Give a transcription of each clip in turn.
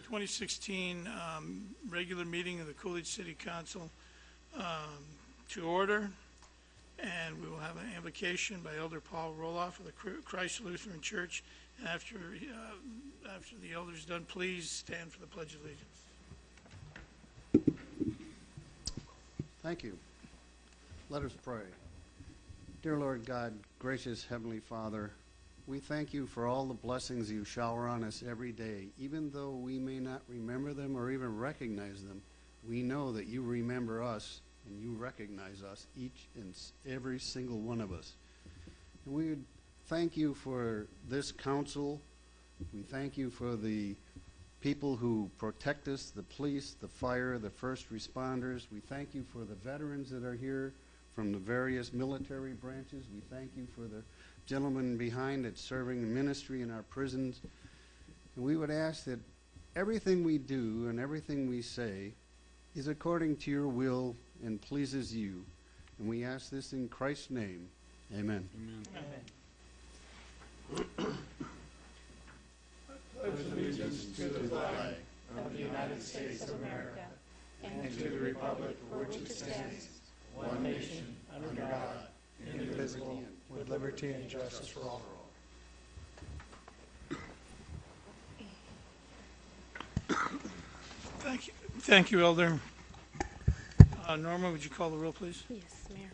2016 regular meeting of the Coolidge City Council to order, and we will have an invocation by Elder Paul Roloff of the Christ Lutheran Church. And after the elder's done, please stand for the Pledge of Allegiance. Thank you. Let us pray. Dear Lord God, gracious Heavenly Father, we thank you for all the blessings you shower on us every day. Even though we may not remember them or even recognize them, we know that you remember us and you recognize us, each and every single one of us. And we would thank you for this council. We thank you for the people who protect us, the police, the fire, the first responders. We thank you for the veterans that are here from the various military branches. We thank you for the gentlemen behind that's serving the ministry in our prisons. And we would ask that everything we do and everything we say is according to your will and pleases you. And we ask this in Christ's name. Amen. Amen. Pledge allegiance to the flag of the United States of America and to the republic for which it stands, one nation, under God, indivisible, with liberty and justice for all. Thank you, Elder. Norma, would you call the roll, please? Yes, Mayor.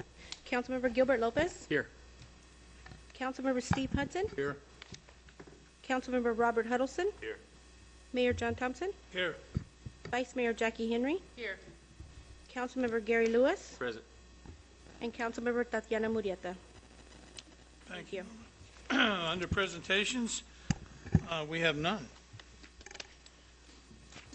Councilmember Gilbert Lopez. Here. Councilmember Steve Hudson. Here. Councilmember Robert Huddleston. Here. Mayor John Thompson. Here. Vice Mayor Jackie Henry. Here. Councilmember Gary Lewis. Present. And Councilmember Tatiana Murrieta. Thank you. Under presentations, we have none.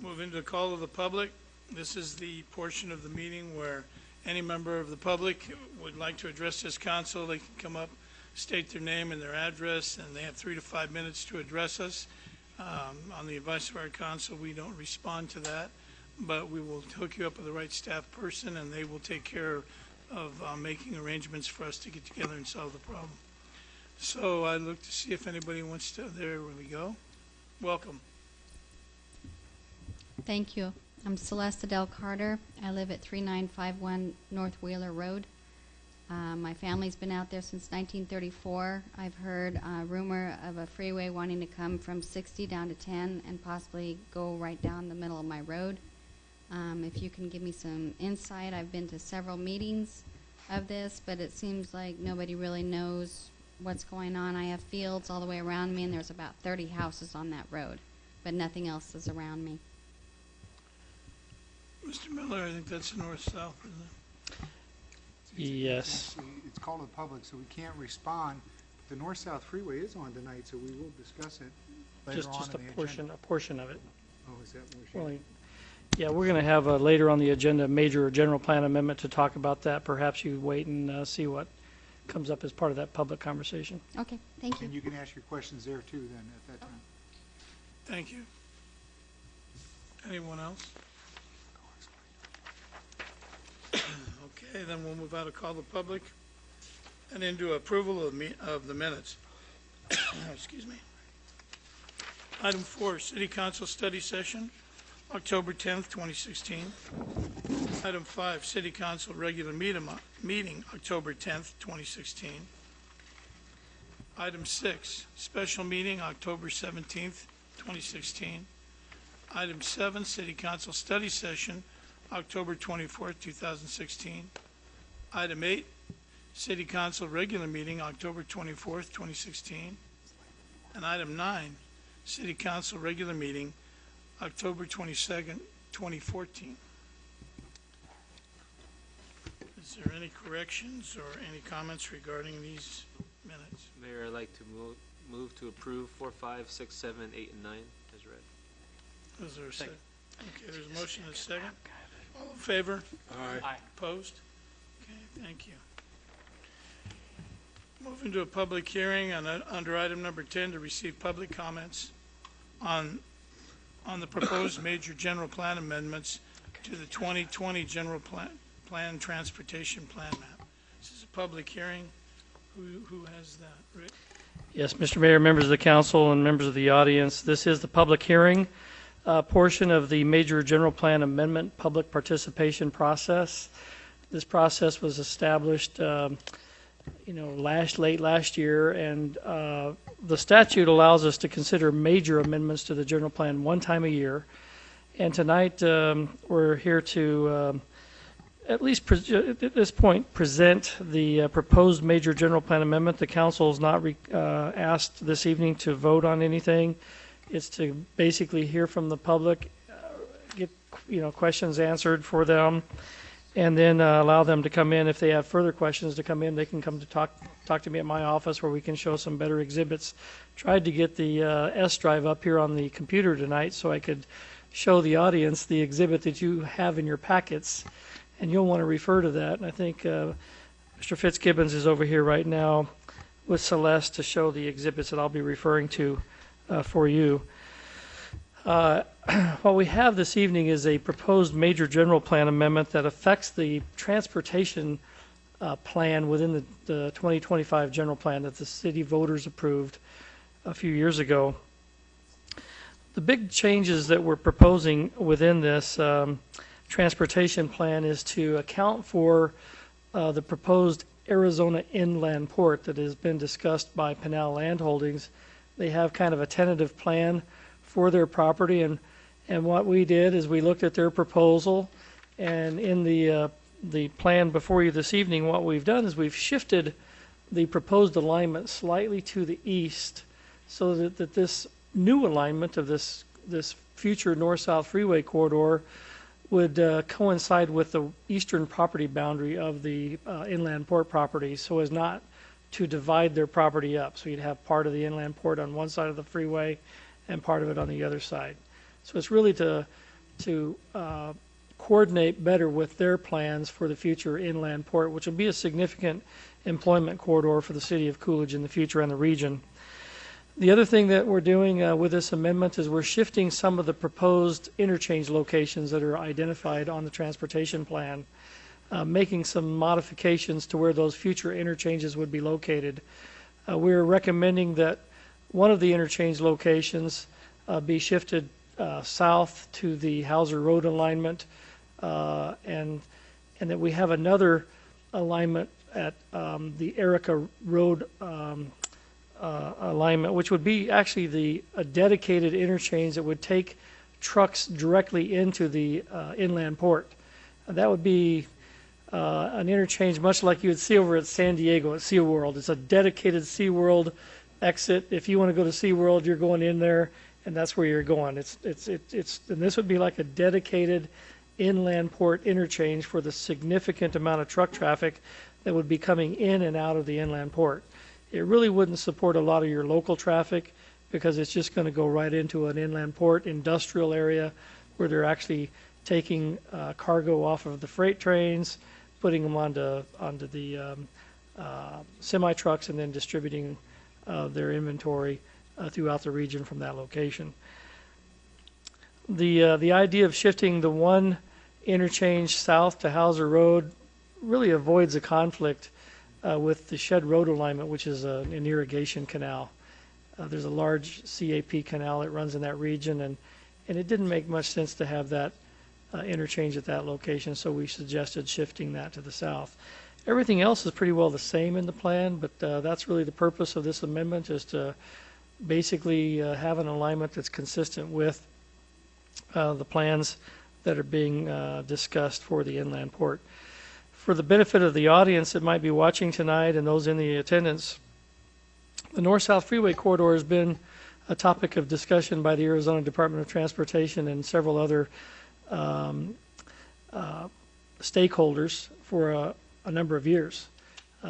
Moving to the call of the public. This is the portion of the meeting where any member of the public would like to address this council. They can come up, state their name and their address, and they have 3 to 5 minutes to address us. On the advice of our council, we don't respond to that, but we will hook you up with the right staff person, and they will take care of making arrangements for us to get together and solve the problem. So I look to see if anybody wants to. There we go. Welcome. Thank you. I'm Celeste Adele Carter. I live at 3951 North Wheeler Road. My family's been out there since 1934. I've heard a rumor of a freeway wanting to come from 60 down to 10 and possibly go right down the middle of my road. If you can give me some insight, I've been to several meetings of this, but it seems like nobody really knows what's going on. I have fields all the way around me, and there's about 30 houses on that road, but nothing else is around me. Mr. Miller, I think that's north-south, isn't it? Yes. It's called to the public, so we can't respond. The north-south freeway is on tonight, so we will discuss it later on Just in a the portion, agenda. a portion of it. Oh, is that more? Well, yeah, we're going to have later on the agenda a major general plan amendment to talk about that. Perhaps you wait and see what comes up as part of that public conversation. Okay, thank you. And you can ask your questions there too then at that time. Thank you. Anyone else? Okay, then we'll move out of call the public and into approval of the minutes. Excuse me. Item 4, City Council Study Session, October 10th, 2016. Item 5, City Council Regular Meeting, October 10th, 2016. Item 6, Special Meeting, October 17th, 2016. Item 7, City Council Study Session, October 24th, 2016. Item 8, City Council Regular Meeting, October 24th, 2016. And item 9, City Council Regular Meeting, October 22nd, 2014. Is there any corrections or any comments regarding these minutes? Mayor, I'd like to move to approve 4, 5, 6, 7, 8, and 9 as read. Is there a second? Okay, there's a motion and a second. All in favor? Aye. Opposed? Okay, thank you. Moving to a public hearing under item number 10 to receive public comments on the proposed major general plan amendments to the 2020 general plan transportation plan map. This is a public hearing. Who has that? Rick? Yes, Mr. Mayor, members of the council, and members of the audience, this is the public hearing portion of the major general plan amendment public participation process. This process was established, late last year, and the statute allows us to consider major amendments to the general plan one time a year. And tonight, we're here to at least at this point present the proposed major general plan amendment. The council is not asked this evening to vote on anything. It's to basically hear from the public, get questions answered for them, and then allow them to come in. If they have further questions to come in, they can come to talk to me at my office, where we can show some better exhibits. Tried to get the S drive up here on the computer tonight so I could show the audience the exhibit that you have in your packets, and you'll want to refer to that. And I think Mr. Fitzgibbons is over here right now with Celeste to show the exhibits that I'll be referring to for you. What we have this evening is a proposed major general plan amendment that affects the transportation plan within the 2025 general plan that the city voters approved a few years ago. The big changes that we're proposing within this transportation plan is to account for the proposed Arizona inland port that has been discussed by Pinal Land Holdings. They have kind of a tentative plan for their property, and what we did is we looked at their proposal, and in the plan before you this evening, what we've done is we've shifted the proposed alignment slightly to the east, so that this new alignment of this future north-south freeway corridor would coincide with the eastern property boundary of the inland port property, so as not to divide their property up. So you'd have part of the inland port on one side of the freeway and part of it on the other side. So it's really to coordinate better with their plans for the future inland port, which will be a significant employment corridor for the city of Coolidge in the future and the region. The other thing that we're doing with this amendment is we're shifting some of the proposed interchange locations that are identified on the transportation plan, making some modifications to where those future interchanges would be located. We're recommending that one of the interchange locations be shifted south to the Hauser Road alignment, and that we have another alignment at the Erica Road alignment, which would be actually a dedicated interchange that would take trucks directly into the inland port. And that would be an interchange much like you would see over at San Diego at SeaWorld. It's a dedicated SeaWorld exit. If you want to go to SeaWorld, you're going in there, and that's where you're going. And this would be like a dedicated inland port interchange for the significant amount of truck traffic that would be coming in and out of the inland port. It really wouldn't support a lot of your local traffic, because it's just going to go right into an inland port industrial area where they're actually taking cargo off of the freight trains, putting them onto the semi trucks, and then distributing their inventory throughout the region from that location. The idea of shifting the one interchange south to Hauser Road really avoids a conflict with the Shed Road alignment, which is an irrigation canal. There's a large CAP canal that runs in that region, and it didn't make much sense to have that interchange at that location, so we suggested shifting that to the south. Everything else is pretty well the same in the plan, but that's really the purpose of this amendment, is to basically have an alignment that's consistent with the plans that are being discussed for the inland port. For the benefit of the audience that might be watching tonight and those in the attendance, the North-South Freeway Corridor has been a topic of discussion by the Arizona Department of Transportation and several other stakeholders for a number of years.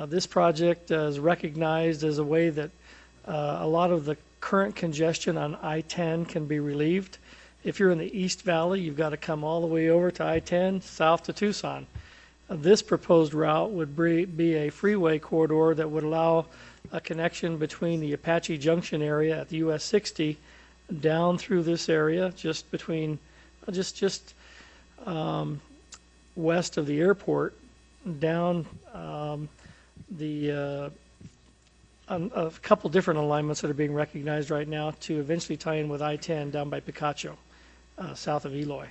This project is recognized as a way that a lot of the current congestion on I-10 can be relieved. If you're in the East Valley, you've got to come all the way over to I-10 south to Tucson. This proposed route would be a freeway corridor that would allow a connection between the Apache Junction area at the US 60 down through this area, just between west of the airport, down a couple different alignments that are being recognized right now to eventually tie in with I-10 down by Picacho. south of Eloy.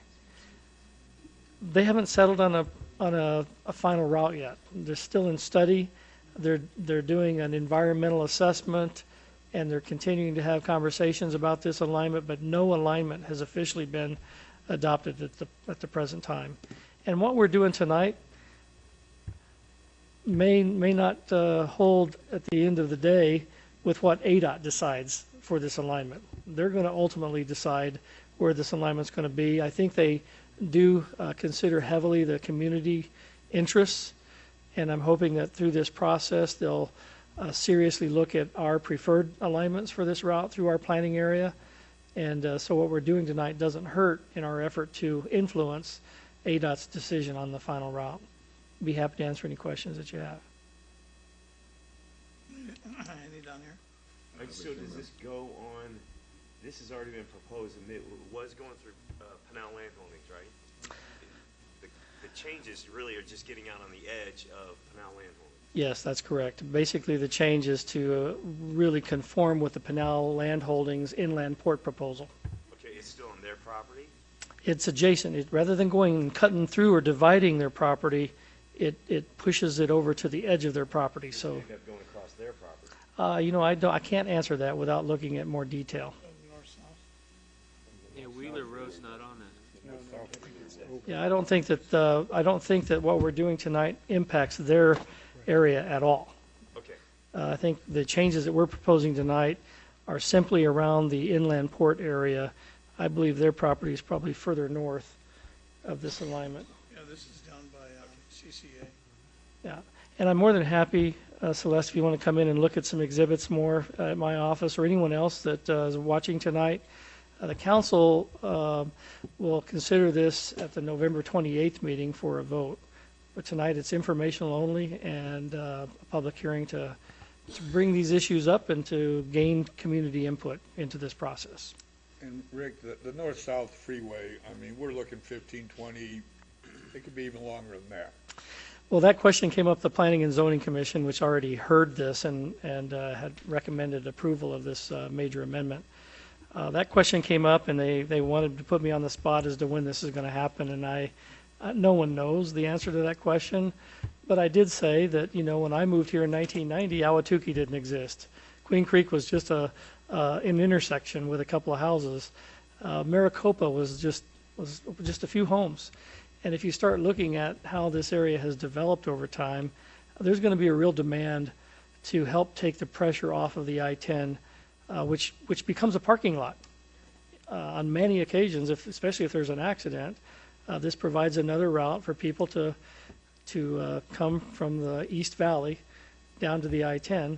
They haven't settled on a final route yet. They're still in study. They're doing an environmental assessment, and they're continuing to have conversations about this alignment, but no alignment has officially been adopted at the present time. And what we're doing tonight may not hold at the end of the day with what ADOT decides for this alignment. They're going to ultimately decide where this alignment's going to be. I think they do consider heavily the community interests, and I'm hoping that through this process they'll seriously look at our preferred alignments for this route through our planning area. And so what we're doing tonight doesn't hurt in our effort to influence ADOT's decision on the final route. Be happy to answer any questions that you have. Any down here? So does this go on, this has already been proposed, and it was going through Pinal Land Holdings, right? The changes really are just getting out on the edge of Pinal Land Holdings. Yes, that's correct. Basically, the change is to really conform with the Pinal Land Holdings inland port proposal. Okay, it's still on their property? It's adjacent. Rather than going and cutting through or dividing their property, it pushes it over to the edge of their property. So, End up going across their property. I can't answer that without looking at more detail. Yeah, Wheeler Road's not on it. Yeah, I don't think that what we're doing tonight impacts their area at all. Okay. I think the changes that we're proposing tonight are simply around the inland port area. I believe their property is probably further north of this alignment. Yeah, this is down by CCA. Yeah, and I'm more than happy, Celeste, if you want to come in and look at some exhibits more at my office, or anyone else that is watching tonight. The council will consider this at the November 28th meeting for a vote. But tonight it's informational only, and a public hearing to bring these issues up and to gain community input into this process. And Rick, the north-south freeway, I mean, we're looking 15, 20, it could be even longer than that. Well, that question came up at the Planning and Zoning Commission, which already heard this and had recommended approval of this major amendment. That question came up, and they wanted to put me on the spot as to when this is going to happen, and no one knows the answer to that question. But I did say that, when I moved here in 1990, Ahwatukee didn't exist. Queen Creek was just an intersection with a couple of houses. Maricopa was just a few homes. And if you start looking at how this area has developed over time, there's going to be a real demand to help take the pressure off of the I-10, which becomes a parking lot. On many occasions, especially if there's an accident, this provides another route for people to come from the East Valley down to the I-10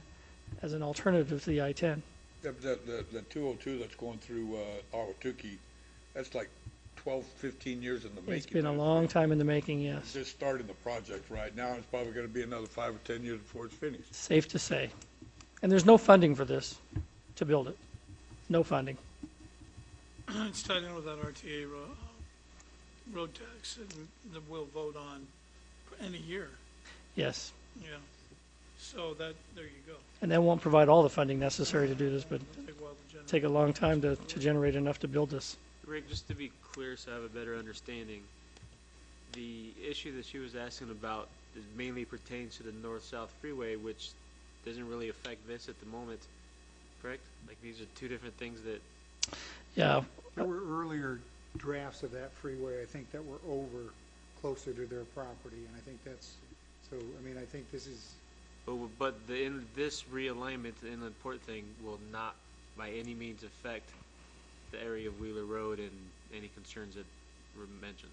as an alternative to the I-10. The 202 that's going through Ahwatukee, that's like 12, 15 years in the making. It's been a long time in the making, yes. Just starting the project right now. It's probably going to be another 5 or 10 years before it's finished. Safe to say. And there's no funding for this to build it. No funding. It's tied in with that RTA road tax that we'll vote on in a year. Yes. Yeah. So there you go. And that won't provide all the funding necessary to do this, but Take a while to generate. take a long time to generate enough to build this. Rick, just to be clear so I have a better understanding, the issue that she was asking about mainly pertains to the north-south freeway, which doesn't really affect this at the moment, correct? Like these are two different things that... Yeah. There were earlier drafts of that freeway, I think, that were over closer to their property, and I think that's, so, I mean, I think this is... But in this realignment, the inland port thing will not by any means affect the area of Wheeler Road and any concerns that were mentioned.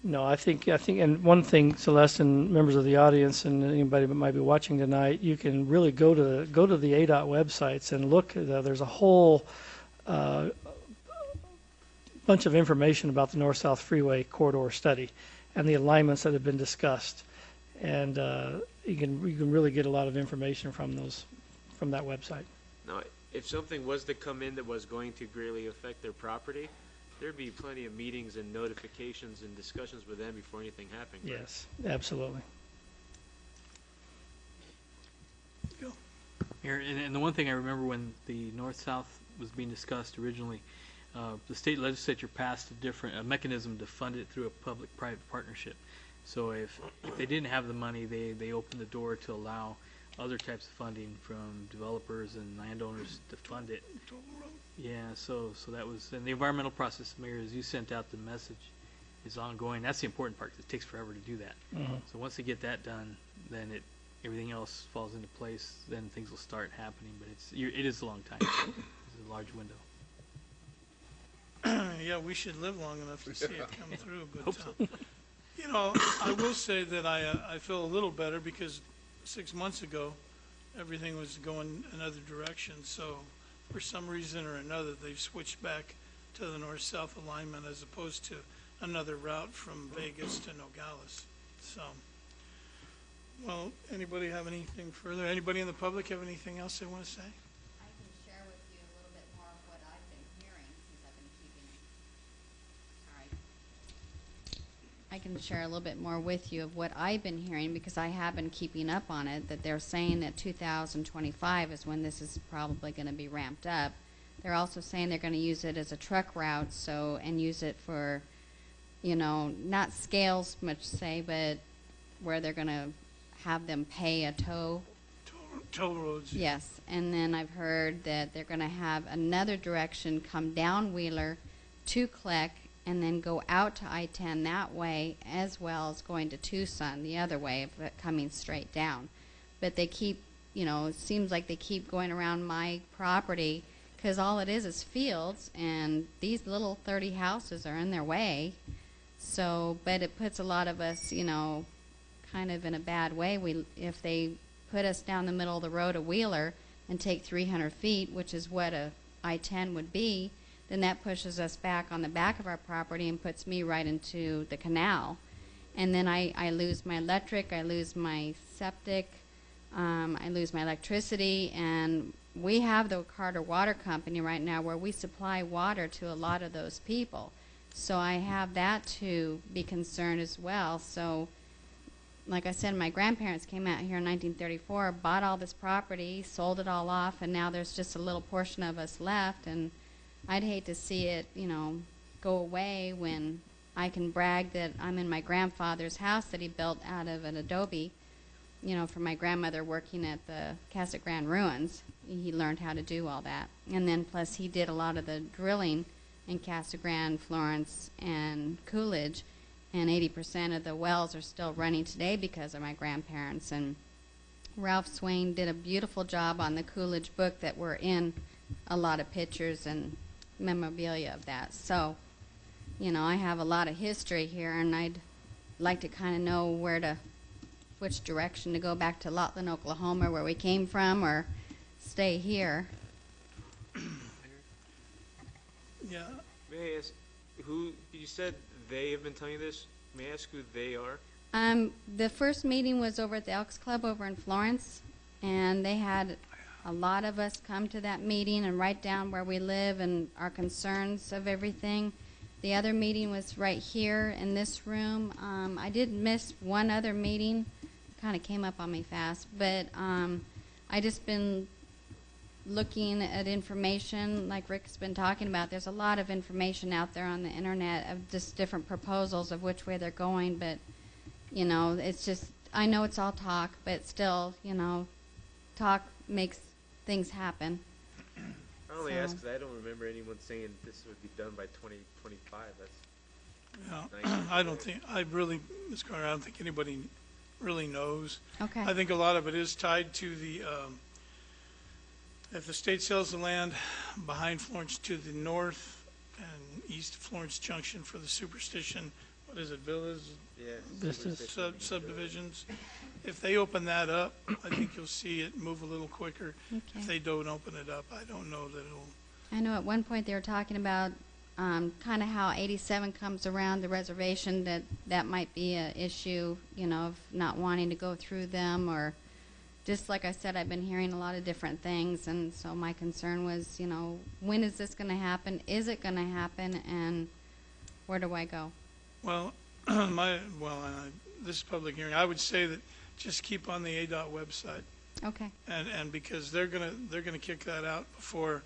No, I think, and one thing, Celeste and members of the audience and anybody that might be watching tonight, you can really go to the ADOT websites and look. There's a whole bunch of information about the North-South Freeway corridor study and the alignments that have been discussed, and you can really get a lot of information from that website. Now, if something was to come in that was going to greatly affect their property, there'd be plenty of meetings and notifications and discussions with them before anything happened. Correct? Yes, absolutely. Mayor, and the one thing I remember when the north-south was being discussed originally, the state legislature passed a mechanism to fund it through a public-private partnership. So if they didn't have the money, they opened the door to allow other types of funding from developers and landowners to fund it. Yeah, so that was, and the environmental process, Mayor, as you sent out the message, is ongoing. That's the important part, 'cause it takes forever to do that. So once they get that done, then everything else falls into place. Then things will start happening. But it is a long time. It's a large window. Yeah, we should live long enough to see it come through. But, Hope so. you know, I will say that I feel a little better because 6 months ago, everything was going another direction. So for some reason or another, they've switched back to the north-south alignment as opposed to another route from Vegas to Nogales. So, well, anybody have anything further? Anybody in the public have anything else they want to say? I can share with you a little bit more of what I've been hearing since I've been keeping I can share a little bit more with you of what I've been hearing because I have been keeping up on it, that they're saying that 2025 is when this is probably going to be ramped up. They're also saying they're going to use it as a truck route, and use it for, not scales much say, but where they're going to have them pay a toll. Toll roads. Yes, and then I've heard that they're going to have another direction come down Wheeler to Kleck and then go out to I-10 that way, as well as going to Tucson the other way, but coming straight down. But they keep, it seems like they keep going around my property because all it is fields, and these little 30 houses are in their way. So, but it puts a lot of us, kind of in a bad way. If they put us down the middle of the road of Wheeler and take 300 feet, which is what a I-10 would be, then that pushes us back on the back of our property and puts me right into the canal. And then I lose my electric, I lose my septic, I lose my electricity, and we have the Carter Water Company right now where we supply water to a lot of those people. So I have that to be concerned as well. So like I said, my grandparents came out here in 1934, bought all this property, sold it all off, and now there's just a little portion of us left, and I'd hate to see it, go away when I can brag that I'm in my grandfather's house that he built out of an adobe, for my grandmother working at the Casa Grande ruins. He learned how to do all that. And then plus he did a lot of the drilling in Casa Grande, Florence, and Coolidge, and 80% of the wells are still running today because of my grandparents. And Ralph Swain did a beautiful job on the Coolidge book that were in a lot of pictures and memorabilia of that. So, I have a lot of history here, and I'd like to kind of know which direction to go, back to Laughlin, Oklahoma, where we came from, or stay here. Yeah. May I ask, who, you said they have been telling you this? May I ask who they are? The first meeting was over at the Elks Club over in Florence, and they had a lot of us come to that meeting and write down where we live and our concerns of everything. The other meeting was right here in this room. I did miss one other meeting, kind of came up on me fast, but I just been looking at information like Rick's been talking about. There's a lot of information out there on the internet of just different proposals of which way they're going, but it's just, I know it's all talk, but still, talk makes things happen. I only ask because I don't remember anyone saying this would be done by 2025. That's Ms. Carter, I don't think anybody really knows. Okay. I think a lot of it is tied to if the state sells the land behind Florence to the north and east of Florence Junction for the superstition, what is it, villas? yeah. Subdivisions. If they open that up, I think you'll see it move a little quicker. Okay. If they don't open it up, I don't know that it'll. I know at one point they were talking about kind of how 87 comes around the reservation, that might be an issue, of not wanting to go through them, or just like I said, I've been hearing a lot of different things, and so my concern was, when is this going to happen? Is it going to happen? And where do I go? Well, this is public hearing. I would say that just keep on the ADOT website, Okay. and because they're gonna kick that out before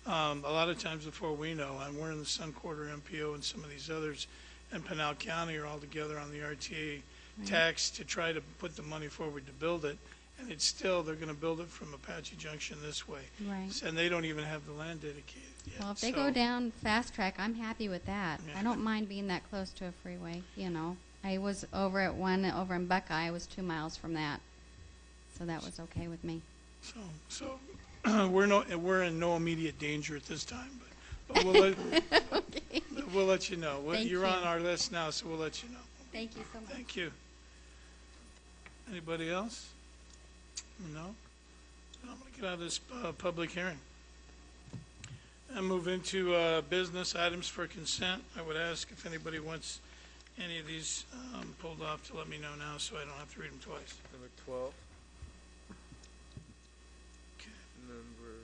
A lot of times before we know, and we're in the Sun Quarter MPO and some of these others, and Pinal County are all together on the RTA tax to try to put the money forward to build it. And it's still, they're gonna build it from Apache Junction this way. Right. And they don't even have the land dedicated yet. Well, if they So- go down fast track, I'm happy with that. Yeah. I don't mind being that close to a freeway, you know. I was over at one over in Buckeye. I was 2 miles from that. So that was okay with me. So we're in no immediate danger at this time, but we'll let, Okay. we'll let you know. Thank You're on you. our list now, so we'll let you know. Thank you so much. Thank you. Anybody else? No? Then I'm going to get out of this public hearing and move into business items for consent. I would ask if anybody wants any of these pulled off to let me know now so I don't have to read them twice. Number 12. Okay. Number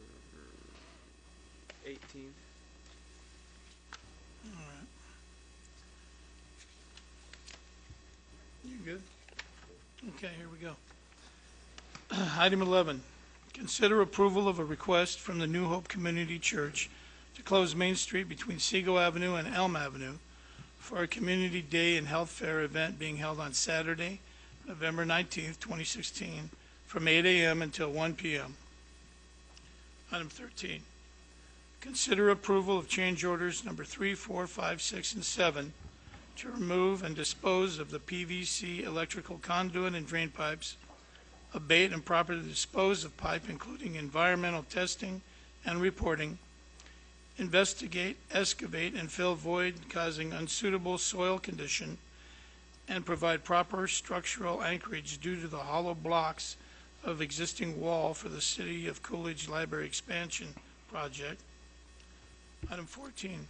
18. All right. You good? Okay, here we go. Item 11, consider approval of a request from the New Hope Community Church to close Main Street between Seagull Avenue and Elm Avenue for a Community Day and Health Fair event being held on Saturday, November 19th, 2016, from 8 a.m. until 1 p.m. Item 13, consider approval of change orders number 3, 4, 5, 6, and 7 to remove and dispose of the PVC electrical conduit and drain pipes, abate and properly dispose of pipe, including environmental testing and reporting, investigate, excavate, and fill void causing unsuitable soil condition, and provide proper structural anchorage due to the hollow blocks of existing wall for the City of Coolidge Library Expansion Project. Item 14,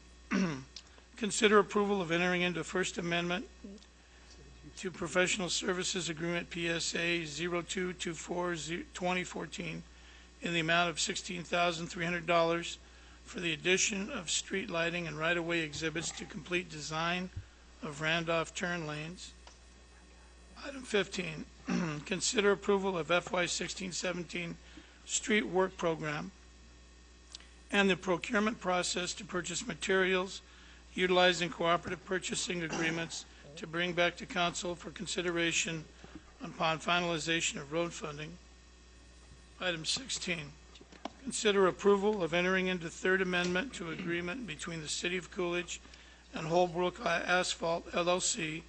consider approval of entering into First Amendment to Professional Services Agreement PSA 0224-2014 in the amount of $16,300 for the addition of street lighting and right-of-way exhibits to complete design of Randolph turn lanes. Item 15, consider approval of FY 16-17 street work program and the procurement process to purchase materials utilizing cooperative purchasing agreements to bring back to council for consideration upon finalization of road funding. Item 16, consider approval of entering into Third Amendment to agreement between the City of Coolidge and Holbrook Asphalt LLC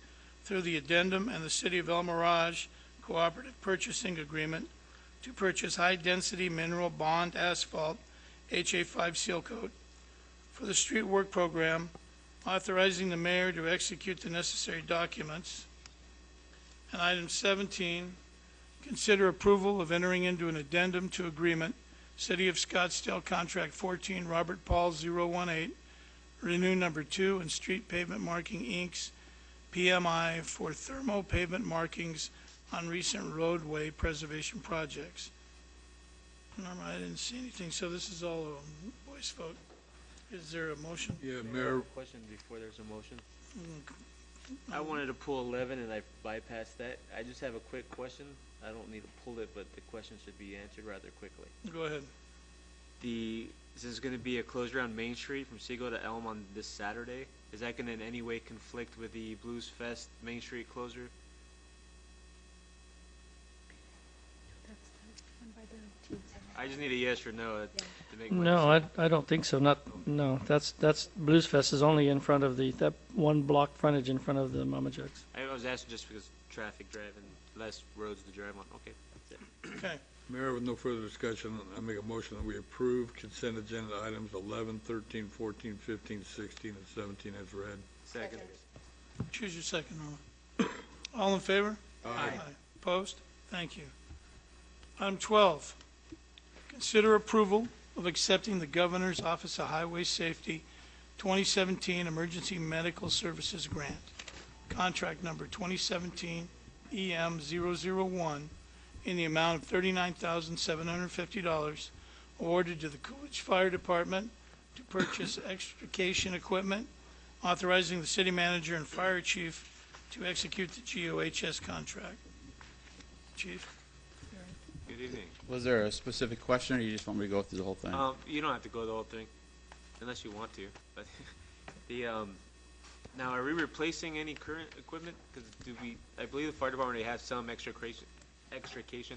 through the addendum and the City of El Mirage Cooperative Purchasing Agreement to purchase high-density mineral bond asphalt HA5 seal coat for the street work program, authorizing the mayor to execute the necessary documents. And item 17, consider approval of entering into an addendum to agreement, City of Scottsdale Contract 14, Robert Paul 018, renew number 2 and street pavement marking inks, PMI for thermal pavement markings on recent roadway preservation projects. Norma, I didn't see anything, so this is all a voice vote. Is there a motion? Yeah, Mayor, I have Mayor, a question before there's a motion. I wanted to pull 11 and I bypassed that. I just have a quick question. I don't need to pull it, but the question should be answered rather quickly. Go ahead. This is going to be a closure on Main Street from Seagull to Elm on this Saturday. Is that going to in any way conflict with the Blues Fest Main Street closure? I just need a yes or no to make my No, decision. I don't think so. No, that's Blues Fest is only in front of that one block frontage in front of the Mama Jugs. I was asking just because traffic driving, less roads to drive on. Okay. That's it. Okay. Mayor, with no further discussion, I make a motion that we approve consent agenda items 11, 13, 14, 15, 16, and 17 as read. Second. Choose your second, Norma. All in favor? Aye. Opposed? Thank you. Item 12, consider approval of accepting the Governor's Office of Highway Safety 2017 Emergency Medical Services Grant, contract number 2017 EM001, in the amount of $39,750 awarded to the Coolidge Fire Department to purchase extrication equipment, authorizing the city manager and fire chief to execute the GOHS contract. Chief? Good Good evening. Was there a specific question, or you just want me to go through the whole thing? You don't have to go the whole thing, unless you want to. But the now, are we replacing any current equipment? Because I believe the fire department already has some extrication.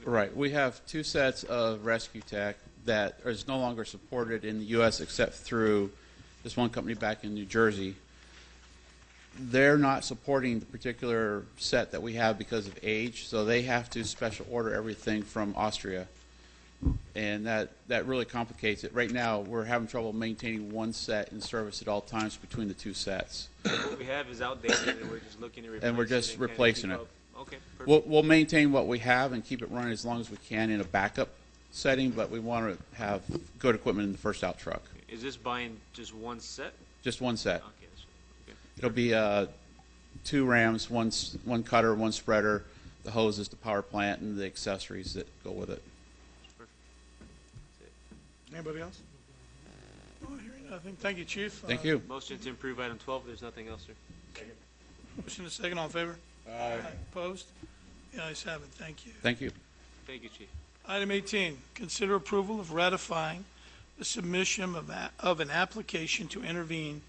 Right. We have 2 sets of rescue tech that is no longer supported in the U.S. except through this one company back in New Jersey. They're not supporting the particular set that we have because of age, so they have to special order everything from Austria. And that really complicates it. Right now, we're having trouble maintaining one set in service at all times between the 2 sets. What we have is outdated, and we're just looking to replace it. And we're just replacing it. Okay, perfect. We'll maintain what we have and keep it running as long as we can in a backup setting, but we want to have good equipment in the first out truck. Is this buying just one set? Just one set. Okay. Okay. It'll be 2 rams, one cutter, 1 spreader, the hoses, the power plant, and the accessories that go with it. Perfect. That's it. Anybody else? Oh, hearing nothing. Thank you, Chief. Thank you. Motion to improve item 12. There's nothing else, sir. Motion to second. All in favor? Aye. Opposed? The ayes have it. Thank you. Thank you. Thank you, Chief. Item 18, consider approval of ratifying the submission of an application to intervene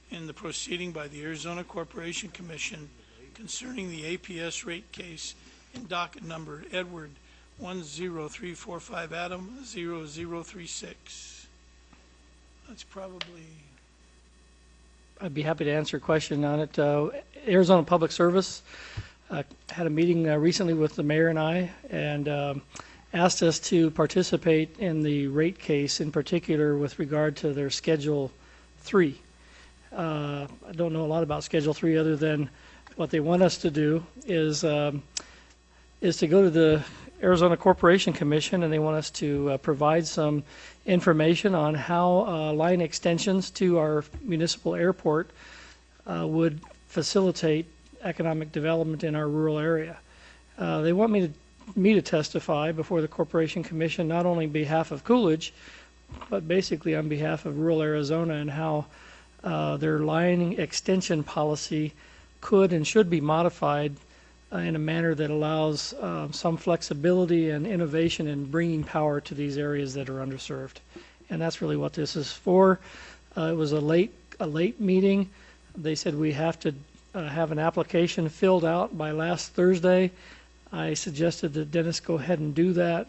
in the proceeding by the Arizona Corporation Commission concerning the APS rate case in docket number Edward 10345 Adam 0036. That's probably, I'd be happy to answer a question on it. Arizona Public Service had a meeting recently with the mayor and I, and asked us to participate in the rate case, in particular with regard to their Schedule 3. I don't know a lot about Schedule 3 other than what they want us to do is to go to the Arizona Corporation Commission, and they want us to provide some information on how line extensions to our municipal airport would facilitate economic development in our rural area. They want me to testify before the Corporation Commission, not only on behalf of Coolidge, but basically on behalf of rural Arizona, and how their line extension policy could and should be modified in a manner that allows some flexibility and innovation in bringing power to these areas that are underserved. And that's really what this is for. It was a late meeting. They said we have to have an application filled out by last Thursday. I suggested that Dennis go ahead and do that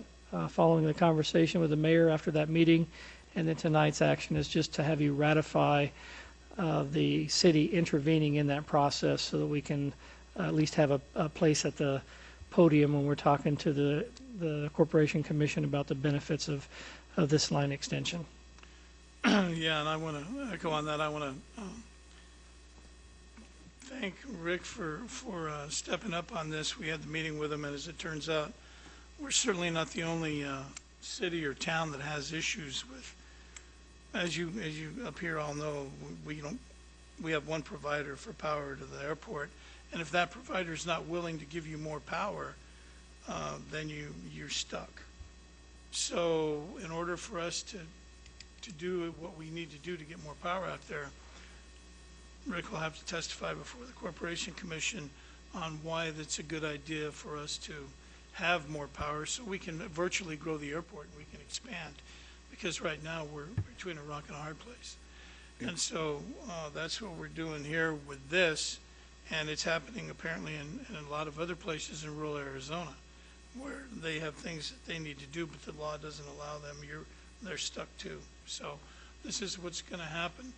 following the conversation with the mayor after that meeting. And then tonight's action is just to have you ratify the city intervening in that process so that we can at least have a place at the podium when we're talking to the Corporation Commission about the benefits of this line extension. yeah, and I want to echo on that. I want to thank Rick for stepping up on this. We had the meeting with him, and as it turns out, we're certainly not the only city or town that has issues with. As you up here all know, we have one provider for power to the airport, and if that provider is not willing to give you more power, then you're stuck. So in order for us to do what we need to do to get more power out there, Rick will have to testify before the Corporation Commission on why that's a good idea for us to have more power so we can virtually grow the airport and we can expand. Because right now we're between a rock and a hard place. And so that's what we're doing here with this, and it's happening apparently in a lot of other places in rural Arizona where they have things that they need to do, but the law doesn't allow them. They're stuck too. So this is what's going to happen.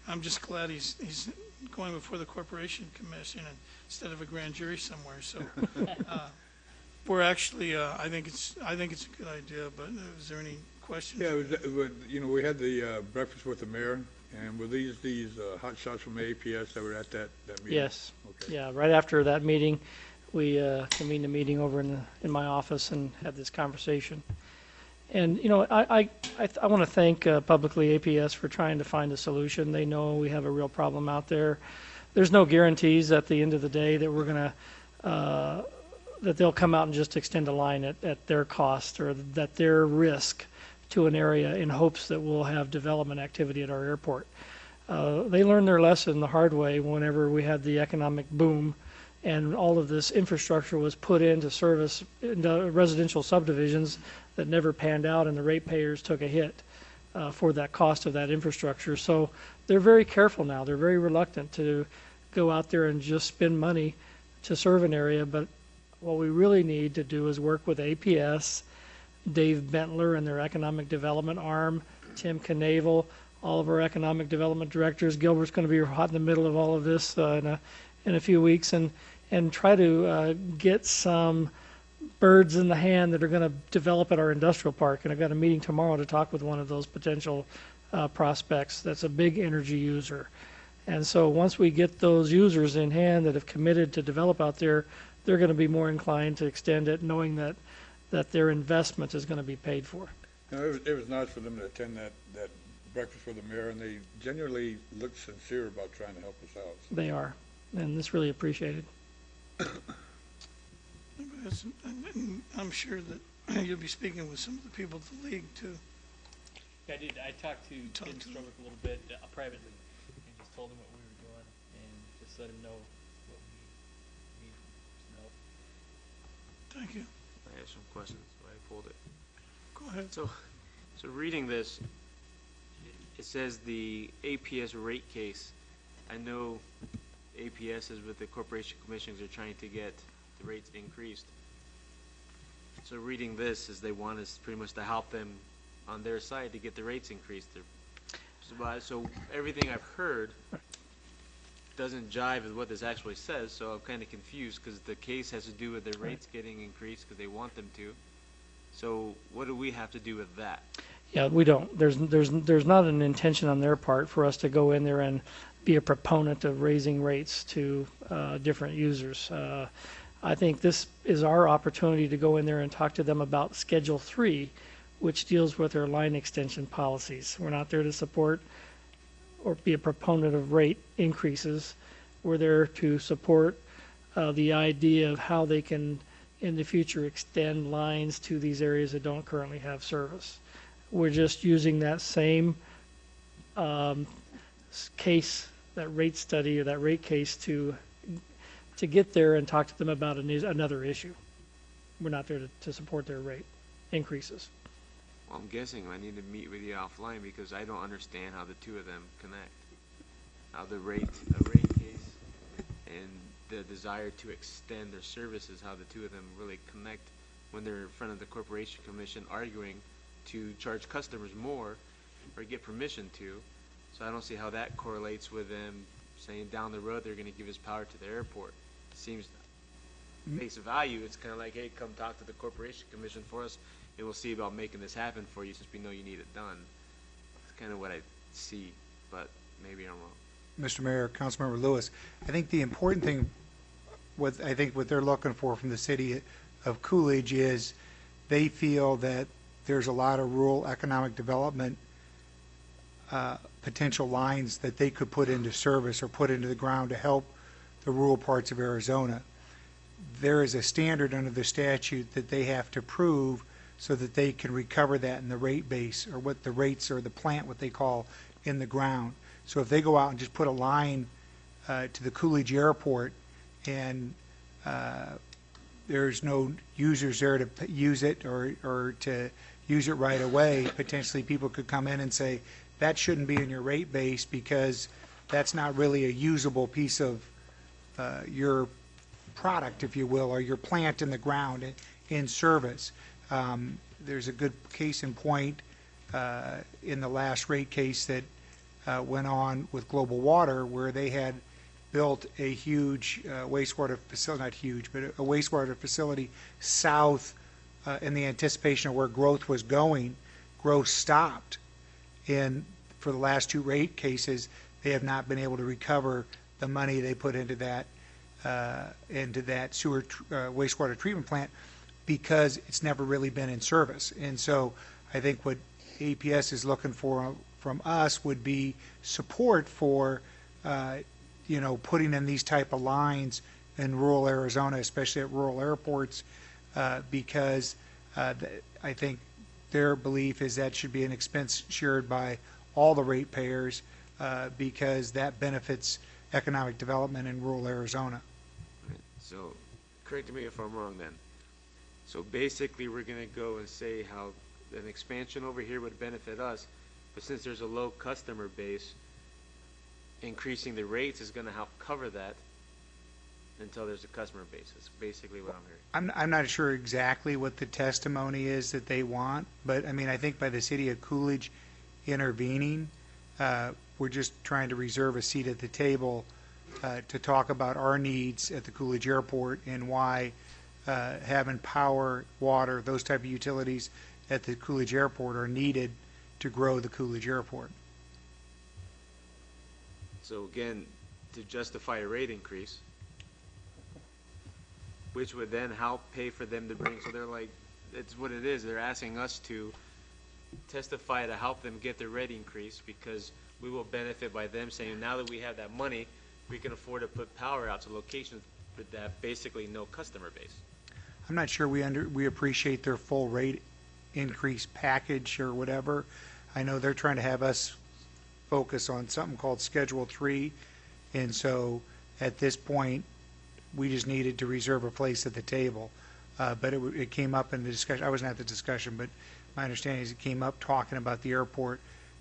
I'm just glad he's going before the Corporation Commission instead of a grand jury somewhere. So we're actually, I think it's a good idea. But is there any questions? Yeah, we had the breakfast with the mayor, and were these hot shots from APS that were at that meeting? Yes. Okay. Yeah. Right after that meeting, we convened a meeting over in my office and had this conversation. And I want to thank publicly APS for trying to find a solution. They know we have a real problem out there. There's no guarantees at the end of the day that we're going to that they'll come out and just extend a line at their cost or at their risk to an area in hopes that we'll have development activity at our airport. They learned their lesson the hard way whenever we had the economic boom and all of this infrastructure was put into service into residential subdivisions that never panned out, and the ratepayers took a hit for that cost of that infrastructure. So they're very careful now. They're very reluctant to go out there and just spend money to serve an area. But what we really need to do is work with APS, Dave Bentler and their economic development arm, Tim Knavel, all of our economic development directors. Gilbert's going to be hot in the middle of all of this in a few weeks, and try to get some birds in the hand that are going to develop at our industrial park. And I've got a meeting tomorrow to talk with one of those potential prospects that's a big energy user. And so once we get those users in hand that have committed to develop out there, they're going to be more inclined to extend it, knowing that their investment is going to be paid for. You know, it was nice for them to attend that breakfast with the mayor, and they genuinely looked sincere about trying to help us out. So. They are, and it's really appreciated. I'm sure that you'll be speaking with some of the people at the league too. Yeah, I did. I talked to Ken Stromick a little bit privately, and just told him what we were doing, and just let him know what we need to know. Thank you. I have some questions. I pulled it. Go ahead. So reading this, it says the APS rate case. I know APS is with the corporation commissions are trying to get the rates increased. So reading this is they want us pretty much to help them on their side to get the rates increased. So everything I've heard doesn't jive with what this actually says, so I'm kind of confused because the case has to do with their rates getting increased because they want them to. So what do we have to do with that? Yeah, we don't. There's not an intention on their part for us to go in there and be a proponent of raising rates to different users. I think this is our opportunity to go in there and talk to them about Schedule 3, which deals with their line extension policies. We're not there to support or be a proponent of rate increases. We're there to support the idea of how they can, in the future, extend lines to these areas that don't currently have service. We're just using that same case, that rate study or that rate case to get there and talk to them about another issue. We're not there to support their rate increases. Well, I'm guessing I need to meet with you offline because I don't understand how the two of them connect. How the rate case and the desire to extend their services, how the two of them really connect when they're in front of the Corporation Commission arguing to charge customers more or get permission to. So I don't see how that correlates with them saying down the road they're going to give us power to the airport. It seems face value, it's kind of like, hey, come talk to the Corporation Commission for us, and we'll see about making this happen for you since we know you need it done. It's kind of what I see, but maybe I'm wrong. Mr. Mayor, Councilmember Lewis, I think the important thing, what they're looking for from the city of Coolidge is they feel that there's a lot of rural economic development potential lines that they could put into service or put into the ground to help the rural parts of Arizona. There is a standard under the statute that they have to prove so that they can recover that in the rate base, or what the rates or the plant, what they call, in the ground. So if they go out and just put a line to the Coolidge Airport and there's no users there to use it or to use it right away, potentially people could come in and say, that shouldn't be in your rate base because that's not really a usable piece of your product, if you will, or your plant in the ground in service. There's a good case in point in the last rate case that went on with Global Water, where they had built a huge wastewater facility, not huge, but a wastewater facility south in the anticipation of where growth was going. Growth stopped. And for the last two rate cases, they have not been able to recover the money they put into that sewer wastewater treatment plant because it's never really been in service. And so I think what APS is looking for from us would be support for putting in these type of lines in rural Arizona, especially at rural airports, because I think their belief is that should be an expense shared by all the ratepayers because that benefits economic development in rural Arizona. So, correct me if I'm wrong then. So basically, we're gonna go and say how an expansion over here would benefit us, but since there's a low customer base, increasing the rates is gonna help cover that until there's a customer base. That's basically what I'm hearing. I'm not sure exactly what the testimony is that they want, but I mean, I think by the city of Coolidge intervening, we're just trying to reserve a seat at the table to talk about our needs at the Coolidge Airport and why having power, water, those type of utilities at the Coolidge Airport are needed to grow the Coolidge Airport. So again, to justify a rate increase, which would then help pay for them to bring, so they're like, it's what it is, they're asking us to testify to help them get their rate increase because we will benefit by them saying, now that we have that money, we can afford to put power out to locations with that basically no customer base. I'm not sure we appreciate their full rate increase package or whatever. I know they're trying to have us focus on something called Schedule 3, and so at this point, we just needed to reserve a place at the table. But it came up in the discussion. I wasn't at the discussion, but my understanding is it came up talking about the airport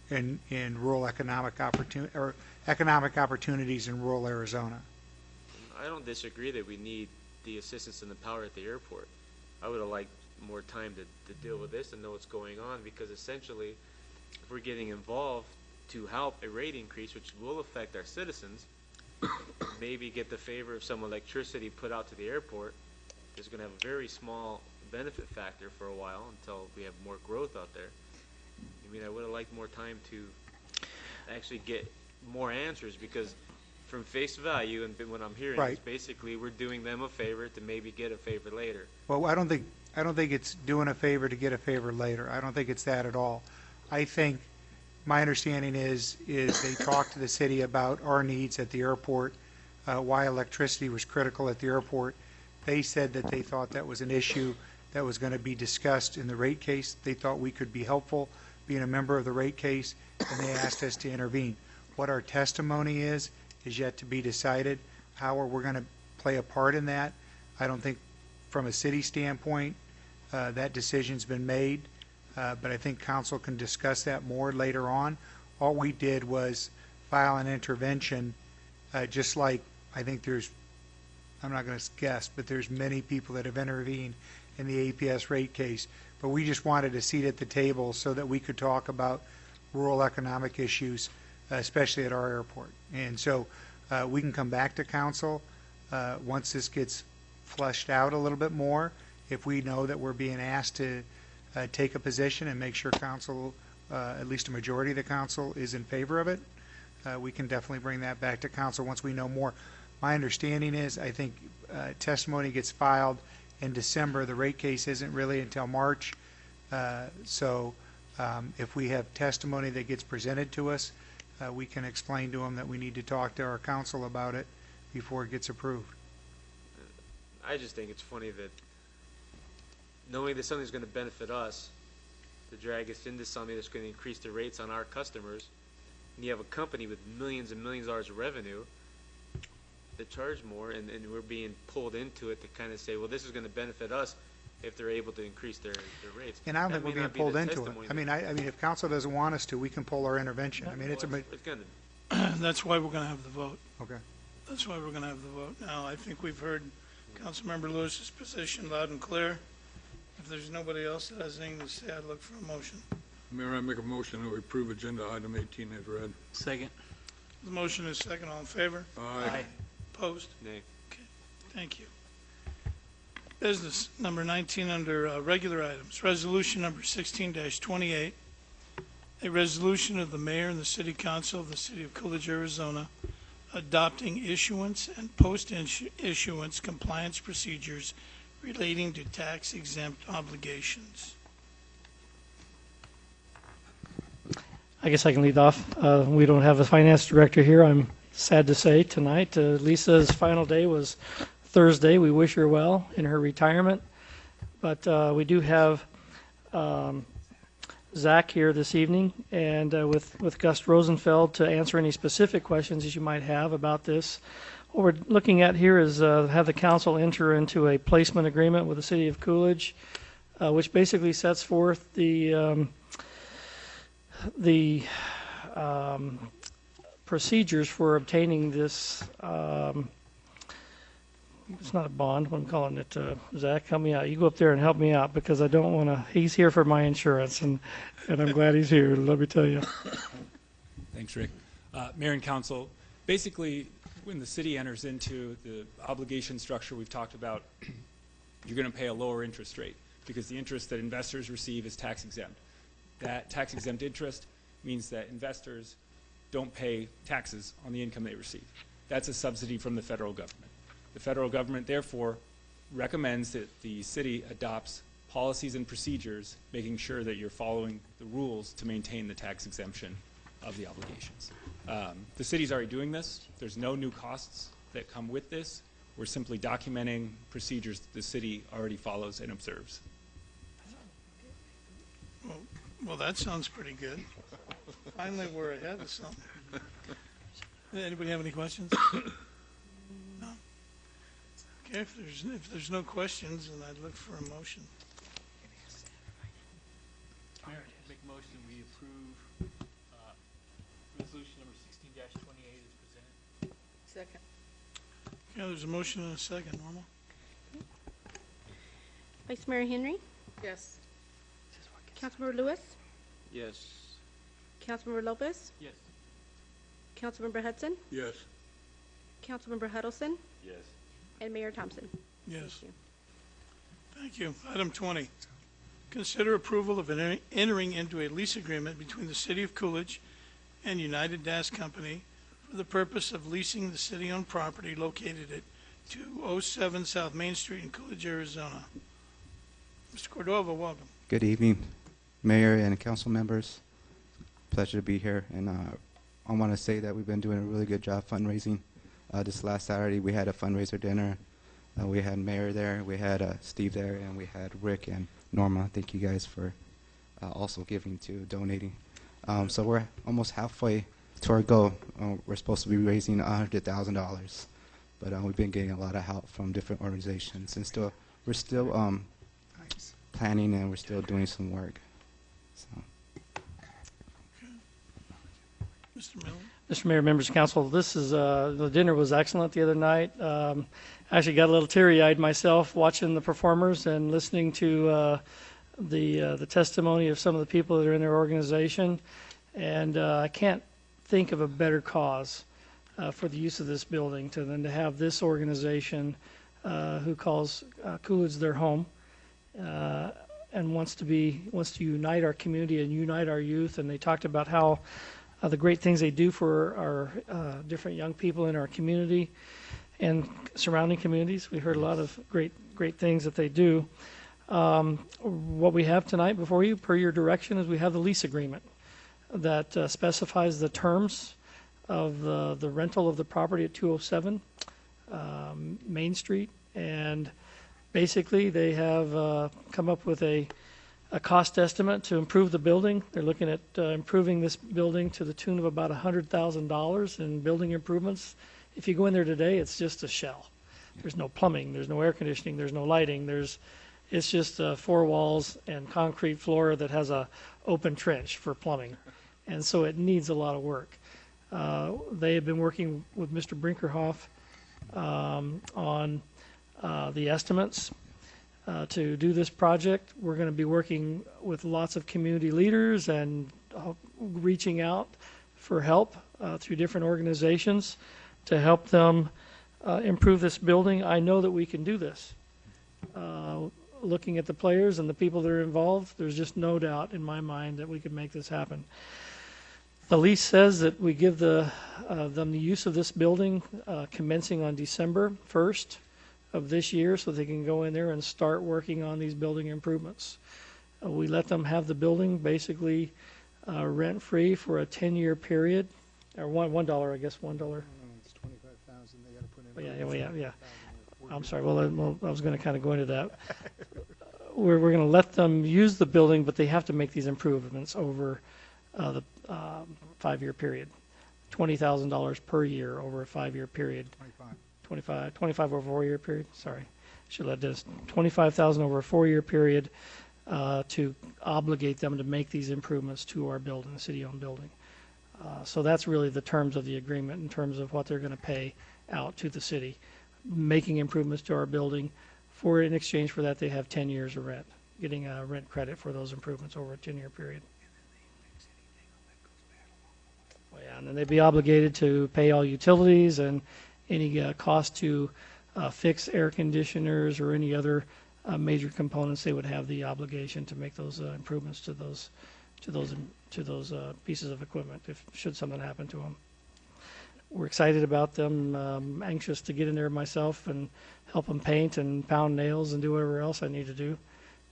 in rural economic opportunities in rural Arizona. I don't disagree that we need the assistance and the power at the airport. I would have liked more time to deal with this and know what's going on, because essentially, if we're getting involved to help a rate increase, which will affect our citizens, maybe get the favor of some electricity put out to the airport, is going to have a very small benefit factor for a while until we have more growth out there. I mean, I would have liked more time to actually get more answers, because from face value and what I'm hearing is basically we're doing them a favor to maybe get a favor later. Well, I don't think it's doing a favor to get a favor later. I don't think it's that at all. I think my understanding is they talked to the city about our needs at the airport, why electricity was critical at the airport. They said that they thought that was an issue that was going to be discussed in the rate case. They thought we could be helpful being a member of the rate case, and they asked us to intervene. What our testimony is yet to be decided. How we're going to play a part in that, I don't think from a city standpoint that decision's been made. But I think council can discuss that more later on. All we did was file an intervention, just like I think I'm not going to guess, but there's many people that have intervened in the APS rate case. But we just wanted a seat at the table so that we could talk about rural economic issues, especially at our airport. And so we can come back to council once this gets fleshed out a little bit more. If we know that we're being asked to take a position and make sure council, at least a majority of the council, is in favor of it, we can definitely bring that back to council once we know more. My understanding is, I think testimony gets filed in December. The rate case isn't really until March. So if we have testimony that gets presented to us, we can explain to them that we need to talk to our council about it before it gets approved. I just think it's funny that knowing that something's going to benefit us, to drag us into something that's going to increase the rates on our customers, and you have a company with millions and millions of dollars of revenue that charge more, and we're being pulled into it to kind of say, well, this is going to benefit us if they're able to increase their rates. And I don't think we're being pulled into it. I mean, if council doesn't want us to, we can pull our intervention. I mean, it's That's why we're going to have the vote. Okay. That's why we're going to have the vote. Now, I think we've heard Councilmember Lewis's position loud and clear. If there's nobody else that has anything to say, I'd look for a motion. Mayor, I make a motion that we approve agenda item 18 as read. Second. The motion is second. All in favor? Aye. Opposed? Nay. Okay. Thank you. Business number 19 under regular items. Resolution number 16-28. A resolution of the mayor and the city council of the city of Coolidge, Arizona, adopting issuance and post-issuance compliance procedures relating to tax-exempt obligations. I guess I can lead off. We don't have a finance director here. I'm sad to say tonight. Lisa's final day was Thursday. We wish her well in her retirement. But we do have Zach here this evening, and with Gus Rosenfeld to answer any specific questions that you might have about this What we're looking at here is have the council enter into a placement agreement with the city of Coolidge, which basically sets forth the procedures for obtaining this. It's not a bond. I'm calling it. Zach, help me out. You go up there and help me out because I don't want to. He's here for my insurance, and I'm glad he's here. Let me tell you. Thanks, Rick. Mayor and Council, basically, when the city enters into the obligation structure we've talked about, you're going to pay a lower interest rate because the interest that investors receive is tax exempt. That tax exempt interest means that investors don't pay taxes on the income they receive. That's a subsidy from the federal government. The federal government, therefore, recommends that the city adopts policies and procedures, making sure that you're following the rules to maintain the tax exemption of the obligations. The city's already doing this. There's no new costs that come with this. We're simply documenting procedures that the city already follows and observes. Well, that sounds pretty good. Finally, we're ahead of something. Anybody have any questions? No? Okay, if there's no questions, then I'd look for a motion. Mayor, make a motion we approve resolution number 16-28 is presented. Second. Okay, there's a motion and a second. Norma? Vice Mayor Henry, Yes. Councilmember Lewis, Yes. Councilmember Lopez, Yes. Councilmember Hudson, Yes. Councilmember Huddleston, Yes. and Mayor Thompson. Yes. Thank you. Thank you. Item 20, consider approval of entering into a lease agreement between the City of Coolidge and United Gas Company for the purpose of leasing the city-owned property located at 207 South Main Street in Coolidge, Arizona. Mr. Cordova, welcome. Good evening, Mayor and council members. Pleasure to be here, and I want to say that we've been doing a really good job fundraising. This last Saturday, we had a fundraiser dinner. We had Mayor there, we had Steve there, and we had Rick and Norma. Thank you guys for also giving to donating. So we're almost halfway to our goal. We're supposed to be raising $100,000, but we've been getting a lot of help from different organizations, and we're still planning, and we're still doing some work. So. Mr. Miller? Mr. Mayor, members of council, this is the dinner was excellent the other night. Actually got a little teary-eyed myself watching the performers and listening to the testimony of some of the people that are in their organization. And I can't think of a better cause for the use of this building than to have this organization who calls Coolidge their home and wants to unite our community and unite our youth. And they talked about how the great things they do for our different young people in our community and surrounding communities. We heard a lot of great things that they do. What we have tonight before you, per your direction, is we have the lease agreement that specifies the terms of the rental of the property at 207 Main Street. And basically, they have come up with a cost estimate to improve the building. They're looking at improving this building to the tune of about $100,000 in building improvements. If you go in there today, it's just a shell. There's no plumbing, there's no air conditioning, there's no lighting. It's just 4 walls and concrete floor that has a open trench for plumbing. And so it needs a lot of work. They have been working with Mr. Brinkerhoff on the estimates to do this project. We're going to be working with lots of community leaders and reaching out for help through different organizations to help them improve this building. I know that we can do this. Looking at the players and the people that are involved, there's just no doubt in my mind that we could make this happen. The lease says that we give them the use of this building commencing on December 1st of this year so they can go in there and start working on these building improvements. We let them have the building basically rent-free for a 10-year period, or $1, I guess, $1. It's $25,000 they got to put in. Yeah. I'm sorry. Well, I was going to kind of go into that. We're going to let them use the building, but they have to make these improvements over the 5-year period. $20,000 per year over a 5-year period. 25 over a 4-year period, sorry. Should let this, $25,000 over a 4-year period to obligate them to make these improvements to our building, the city-owned building. So that's really the terms of the agreement in terms of what they're going to pay out to the city, making improvements to our building. In exchange for that, they have 10 years of rent, getting a rent credit for those improvements over a 10-year period. Well, yeah, and then they'd be obligated to pay all utilities and any cost to fix air conditioners or any other major components. They would have the obligation to make those improvements to those pieces of equipment should something happen to them. We're excited about them, anxious to get in there myself and help them paint and pound nails and do whatever else I need to do,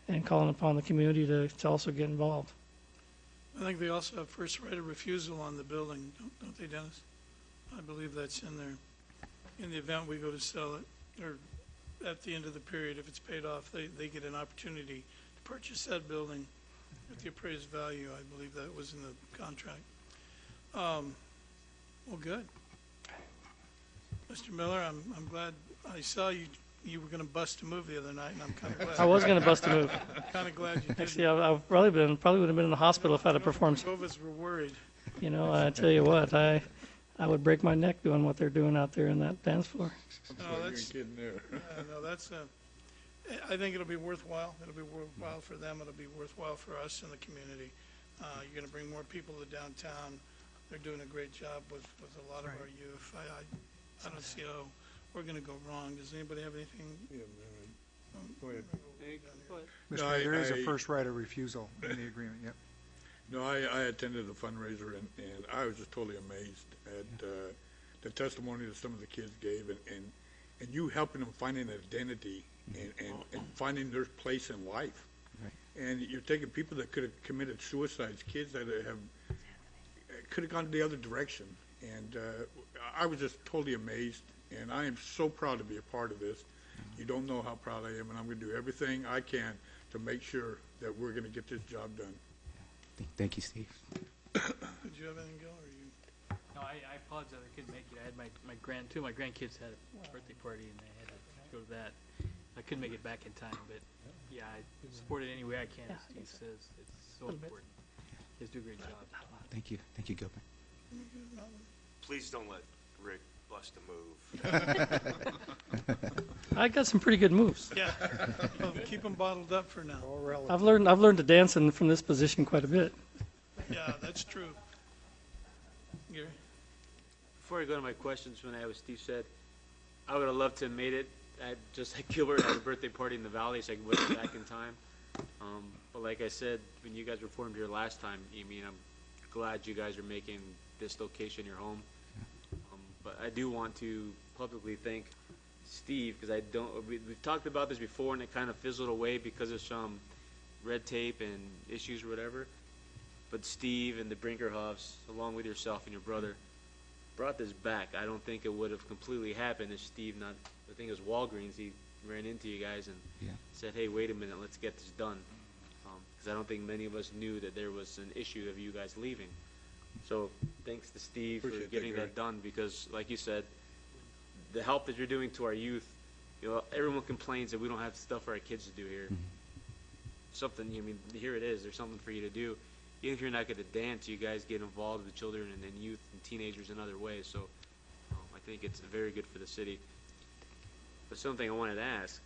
and calling upon the community to also get involved. I think they also have first right of refusal on the building, don't they, Dennis? I believe that's in there. In the event we go to sell it, or at the end of the period, if it's paid off, they get an opportunity to purchase that building at the appraised value. I believe that was in the contract. Well, good. Mr. Miller, I'm glad I saw you were going to bust a move the other night, and I'm kind of glad. I was going to bust a move. I'm kind of glad you did. Actually, I probably would have been in the hospital if I'd have performed. Govas were worried. You know, I tell you what, I would break my neck doing what they're doing out there in that dance floor. No, that's I think it'll be worthwhile. It'll be worthwhile for them. It'll be worthwhile for us in the community. You're going to bring more people to downtown. They're doing a great job with a lot of our youth. I don't see how we're going to go wrong. Does anybody have anything? Yeah, go ahead. Mr. Mayor, there is a first right of refusal in the agreement, yep. No, I attended the fundraiser, and I was just totally amazed at the testimony that some of the kids gave, and you helping them find an identity and finding their place in life. Right. And you're taking people that could have committed suicides, kids that could have gone the other direction. And I was just totally amazed, and I am so proud to be a part of this. You don't know how proud I am, and I'm going to do everything I can to make sure that we're going to get this job done. Thank you, Steve. Did you have anything, Gil? Or you? No, I apologize. I couldn't make it. I had my two of my grandkids had a birthday party, and they had to go to that. I couldn't make it back in time, but yeah, I support it any way I can. As Steve says, it's so important. You guys do a great job. Thank you, Gilbert. Please don't let Rick bust a move. I got some pretty good moves. Yeah. Well, keep them bottled up for now. I've learned to dance from this position quite a bit. Yeah, that's true. Gary? Before I go to my questions, when Steve said, I would have loved to have made it. Just like Gilbert had a birthday party in the valley, so I could wait back in time. But like I said, when you guys were formed here last time, I'm glad you guys are making this location your home. But I do want to publicly thank Steve, because we've talked about this before, and it kind of fizzled away because of some red tape and issues or whatever. But Steve and the Brinkerhoffs, along with yourself and your brother, brought this back. I don't think it would have completely happened if Steve I think it was Walgreens, he ran into you guys and said, hey, wait a minute, let's get this done. Because I don't think many of us knew that there was an issue of you guys leaving. So thanks to Steve for getting that done, because like you said, the help that you're doing to our youth, everyone complains that we don't have stuff for our kids to do here. Something, here it is, there's something for you to do. Even if you're not going to dance, you guys get involved with children and youth and teenagers in other ways. So I think it's very good for the city. But something I wanted to ask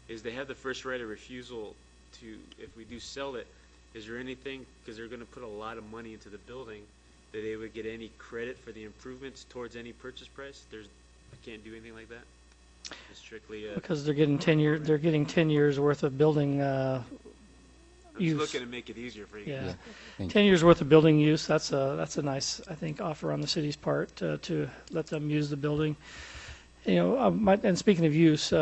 is, they have the first right of refusal to, if we do sell it, is there anything, because they're going to put a lot of money into the building, that they would get any credit for the improvements towards any purchase price? I can't do anything like that? It's strictly because they're getting 10 years worth of building I'm use. just looking to make it easier for you. Yeah, Yeah. 10 years worth of building use. That's a nice, I think, offer on the city's part to let them use the building. And speaking of use,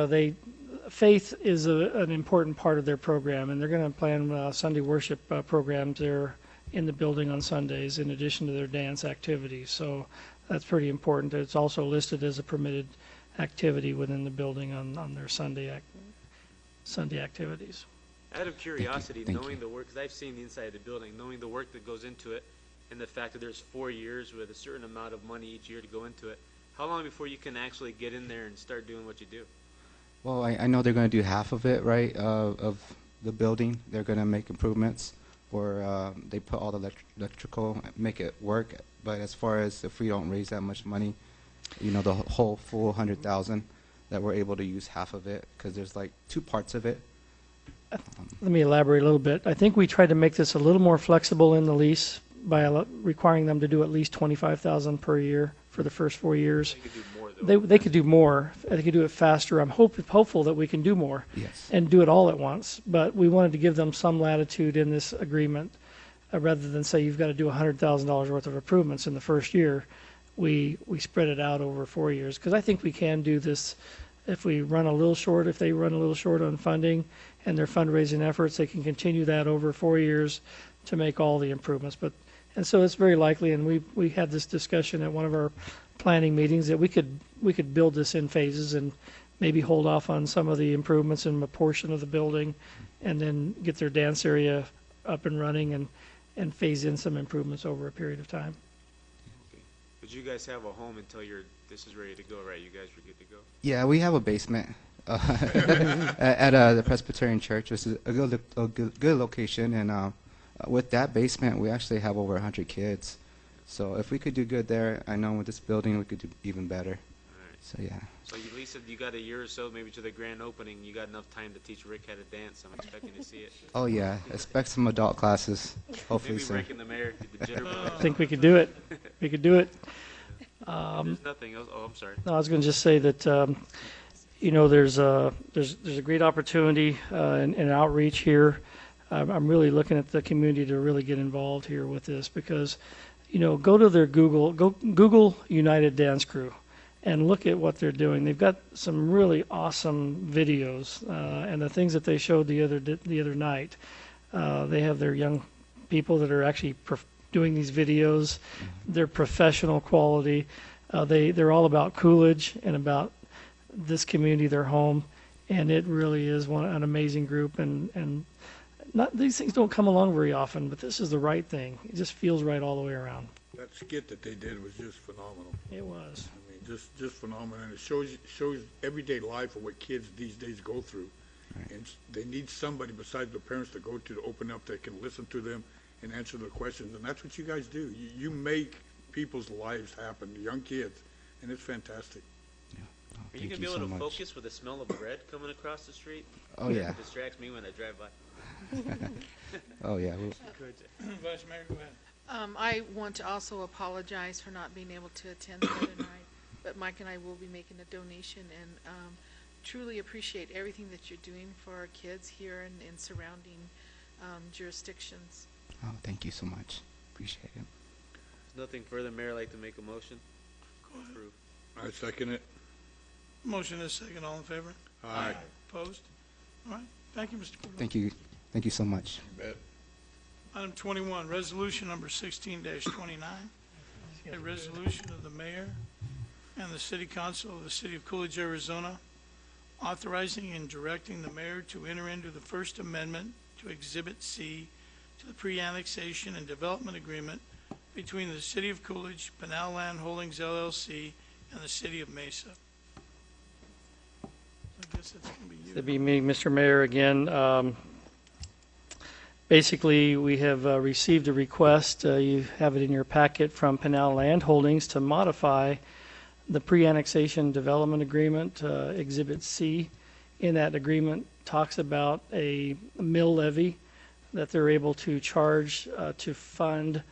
faith is an important part of their program, and they're going to plan Sunday worship programs there in the building on Sundays, in addition to their dance activities. So that's pretty important. It's also listed as a permitted activity within the building on their Sunday activities. Out of curiosity, Thank knowing you. the work, because I've seen the inside of the building, knowing the work that goes into it, and the fact that there's 4 years with a certain amount of money each year to go into it, how long before you can actually get in there and start doing what you do? Well, I know they're going to do half of it, right, of the building. They're going to make improvements, or they put all the electrical, make it work. But as far as if we don't raise that much money, you know, the whole full 100,000, that we're able to use half of it, because there's like 2 parts of it. Let me elaborate a little bit. I think we tried to make this a little more flexible in the lease by requiring them to do at least 25,000 per year for the first 4 years. They could do more, though. They could do more. They could do it faster. I'm hopeful that we can do more Yes. and do it all at once. But we wanted to give them some latitude in this agreement, rather than say you've got to do $100,000 worth of improvements in the first year. We spread it out over 4 years, because I think we can do this. If we run a little short, if they run a little short on funding and their fundraising efforts, they can continue that over 4 years to make all the improvements. And so it's very likely, and we had this discussion at one of our planning meetings, that we could build this in phases and maybe hold off on some of the improvements in a portion of the building, and then get their dance area up and running and phase in some improvements over a period of time. But you guys have a home until this is ready to go, right? You guys are good to go? Yeah, we have a basement at the Presbyterian Church, which is a good location, and with that basement, we actually have over 100 kids. So if we could do good there, I know with this building we could do even better. All right. So yeah. So you at least said you got a year or so, maybe to the grand opening. You got enough time to teach Rick how to dance. I'm expecting to see it. Oh yeah, expect some adult classes, hopefully Maybe soon. Rick and the mayor did the jitterbug. I think we could do it. We could do it. There's nothing else. Oh, I'm sorry. No, I was going to just say that, you know, there's a great opportunity in outreach here. I'm really looking at the community to really get involved here with this, because, you know, go to their Google United Dance Crew and look at what they're doing. They've got some really awesome videos, and the things that they showed the other night. They have their young people that are actually doing these videos. They're professional quality. They're all about Coolidge and about this community, their home, and it really is an amazing group. And not these things don't come along very often, but this is the right thing. It just feels right all the way around. That skit that they did was just phenomenal. It was. I mean, just phenomenal, and it shows everyday life of what kids these days go through. Right. And they need somebody besides the parents to go to open up, that can listen to them and answer their questions, and that's what you guys do. You make people's lives happen, young kids, and it's fantastic. Yeah. Oh, Are you thank going to be able so to much. focus with the smell of bread coming across the street? Oh yeah. It distracts me when I drive by. Oh yeah. Vice Mayor, go ahead. I want to also apologize for not being able to attend the other night, but Mike and I will be making a donation, and truly appreciate everything that you're doing for our kids here and in surrounding jurisdictions. Oh, thank you so much. Appreciate it. Nothing further, Mayor. I'd like to make a motion. Go ahead. Approve. I second it. Motion is second. All in favor? Aye. Opposed? All right. Thank you, Mr. Cordova. Thank you. Thank you so much. You bet. Item 21, resolution number 16-29, a resolution of the mayor and the city council of the city of Coolidge, Arizona, authorizing and directing the mayor to enter into the First Amendment to Exhibit C to the pre-annexation and development agreement between the city of Coolidge, Pinal Land Holdings LLC, and the city of Mesa. I guess it's going to be you. It'd be me, Mr. Mayor, again. Basically, we have received a request, you have it in your packet, from Pinal Land Holdings to modify the pre-annexation development agreement, Exhibit C. In that agreement talks about a mill levy that they're able to charge to fund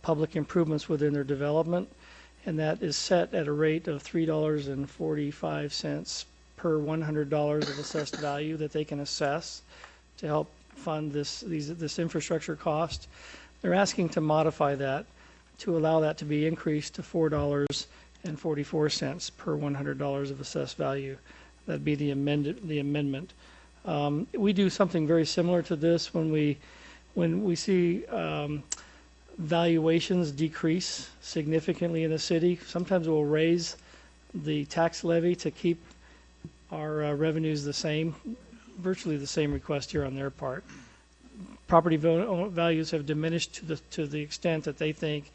public improvements within their development, and that is set at a rate of $3.45 per $100 of assessed value that they can assess to help fund this infrastructure cost. They're asking to modify that to allow that to be increased to $4.44 per $100 of assessed value. That'd be the amendment. We do something very similar to this when we see valuations decrease significantly in a city. Sometimes we'll raise the tax levy to keep our revenues the same. Virtually the same request here on their part. property values have diminished to the extent that they think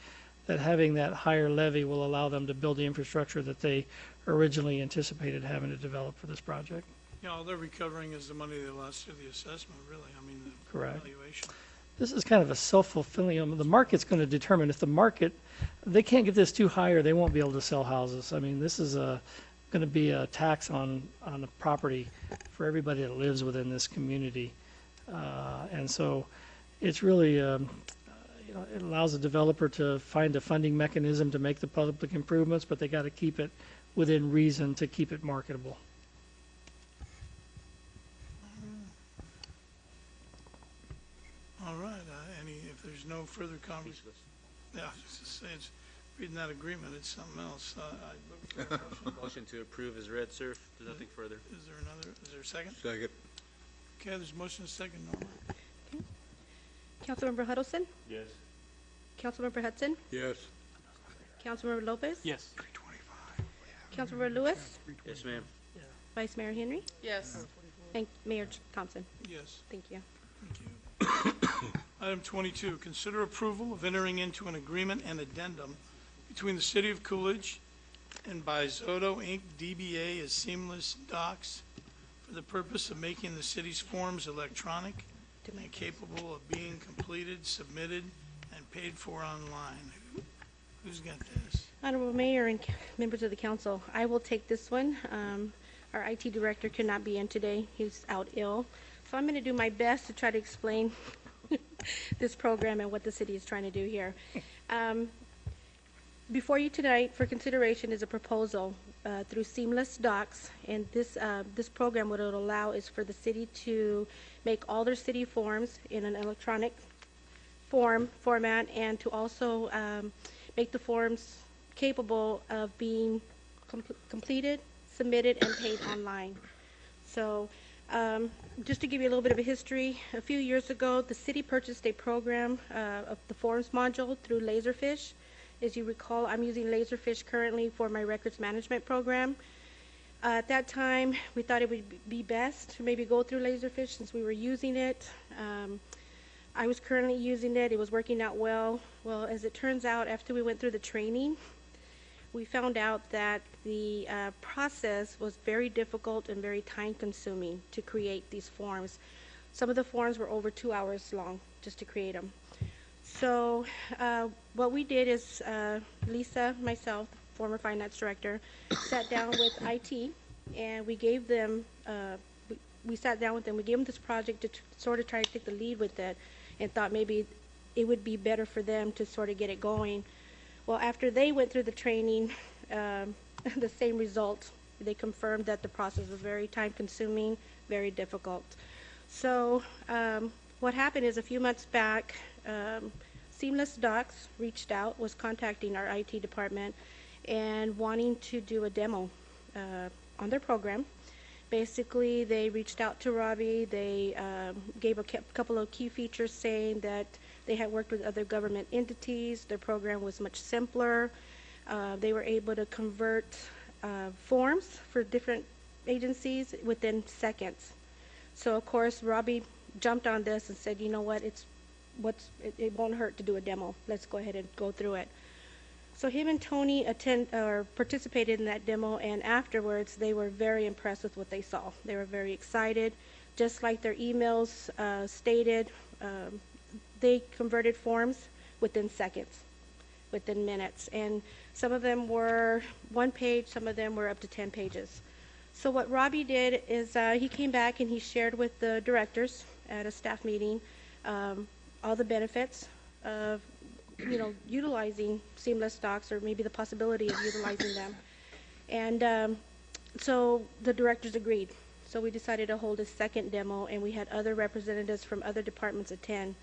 that having that higher levy will allow them to build the infrastructure that they originally anticipated having to develop for this project. Yeah, all they're recovering is the money they lost through the assessment, really. I mean, the Correct. valuation. This is kind of a self-fulfilling, the market's going to determine if the market, they can't get this too high or they won't be able to sell houses. I mean, this is going to be a tax on the property for everybody that lives within this community. And so it's really, it allows a developer to find a funding mechanism to make the public improvements, but they got to keep it within reason to keep it marketable. All right, if there's no further conversation. Yeah, I was just to say, reading that agreement, it's something else. I look for a motion. Motion to approve is read, sir. There's nothing further. Is there a second? Second. Okay, there's a motion and a second, Norma. Councilmember Huddleston? Yes. Councilmember Hudson? Yes. Councilmember Lopez? Yes. Councilmember Lewis? Yes, ma'am. Vice Mayor Henry? Yes. Mayor Thompson? Yes. Thank you. Item 22, consider approval of entering into an agreement and addendum between the City of Coolidge and Bisoto, Inc., DBA as Seamless Docs for the purpose of making the city's forms electronic and capable of being completed, submitted, and paid for online. Who's got this? Honorable Mayor and members of the council, I will take this one. Our IT director could not be in today. He's out ill. So I'm going to do my best to try to explain this program and what the city is trying to do here. Before you tonight for consideration is a proposal through Seamless Docs, and this program, what it will allow is for the city to make all their city forms in an electronic format, and to also make the forms capable of being completed, submitted, and paid online. So just to give you a little bit of a history, a few years ago, the city purchased a program of the forms module through Laserfish. As you recall, I'm using Laserfish currently for my records management program. At that time, we thought it would be best to maybe go through Laserfish since we were using it. I was currently using it. It was working out well. Well, as it turns out, after we went through the training, we found out that the process was very difficult and very time-consuming to create these forms. Some of the forms were over 2 hours long just to create them. So what we did is Lisa, myself, former finance director, sat down with IT, and we gave them, we sat down with them, we gave them this project to sort of try to take the lead with it, and thought maybe it would be better for them to sort of get it going. Well, after they went through the training, the same result. They confirmed that the process was very time-consuming, very difficult. So what happened is a few months back, Seamless Docs reached out, was contacting our IT department and wanting to do a demo on their program. Basically, they reached out to Robbie. They gave a couple of key features saying that they had worked with other government entities. Their program was much simpler. They were able to convert forms for different agencies within seconds. So, of course, Robbie jumped on this and said, you know what, it won't hurt to do a demo. Let's go ahead and go through it. So him and Tony participated in that demo, and afterwards they were very impressed with what they saw. They were very excited. Just like their emails stated, they converted forms within seconds, within minutes. And some of them were 1 page, some of them were up to 10 pages. So what Robbie did is he came back and he shared with the directors at a staff meeting all the benefits of utilizing Seamless Docs, or maybe the possibility of utilizing them. And so the directors agreed. So we decided to hold a second demo, and we had other representatives from other departments attend.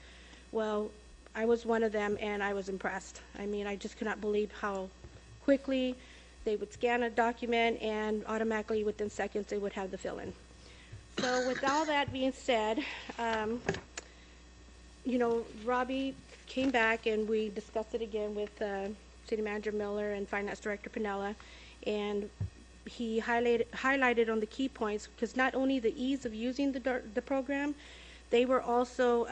Well, I was one of them, and I was impressed. I mean, I just could not believe how quickly they would scan a document, and automatically within seconds they would have the fill-in. So with all that being said, Robbie came back and we discussed it again with City Manager Miller and Finance Director Pinella, and he highlighted on the key points, because not only the ease of using the program, They were also,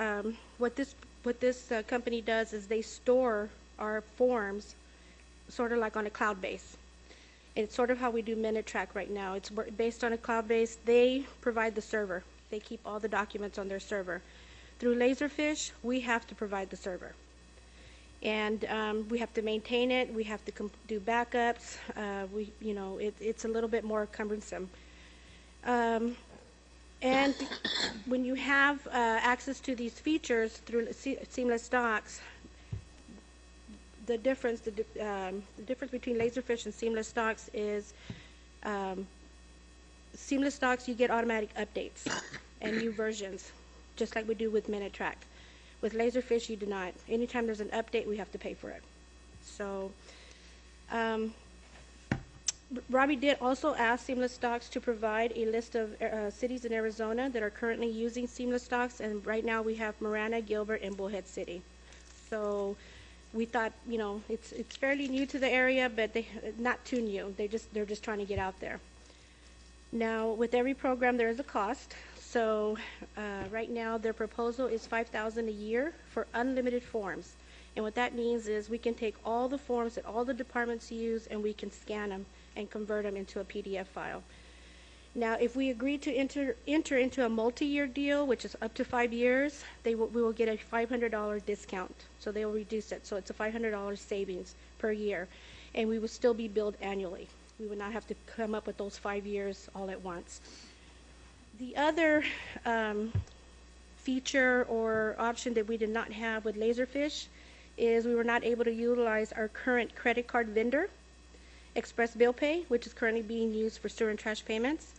what this company does is they store our forms sort of like on a cloud base. It's sort of how we do Minitrack right now. It's based on a cloud base. They provide the server. They keep all the documents on their server. Through Laserfish, we have to provide the server. And we have to maintain it. We have to do backups. It's a little bit more cumbersome. And when you have access to these features through Seamless Docs, the difference between Laserfish and Seamless Docs is Seamless Docs, you get automatic updates and new versions, just like we do with Minitrack. With Laserfish, you do not. Anytime there's an update, we have to pay for it. So Robbie did also ask Seamless Docs to provide a list of cities in Arizona that are currently using Seamless Docs, and right now we have Marana, Gilbert, and Bullhead City. So we thought, it's fairly new to the area, but not too new. They're just trying to get out there. Now, with every program, there is a cost. So right now, their proposal is $5,000 a year for unlimited forms. And what that means is we can take all the forms that all the departments use, and we can scan them and convert them into a PDF file. Now, if we agree to enter into a multi-year deal, which is up to 5 years, we will get a $500 discount. So they will reduce it. So it's a $500 savings per year. And we will still be billed annually. We would not have to come up with those 5 years all at once. The other feature or option that we did not have with Laserfish is we were not able to utilize our current credit card vendor, Express Bill Pay, which is currently being used for sewer and trash payments.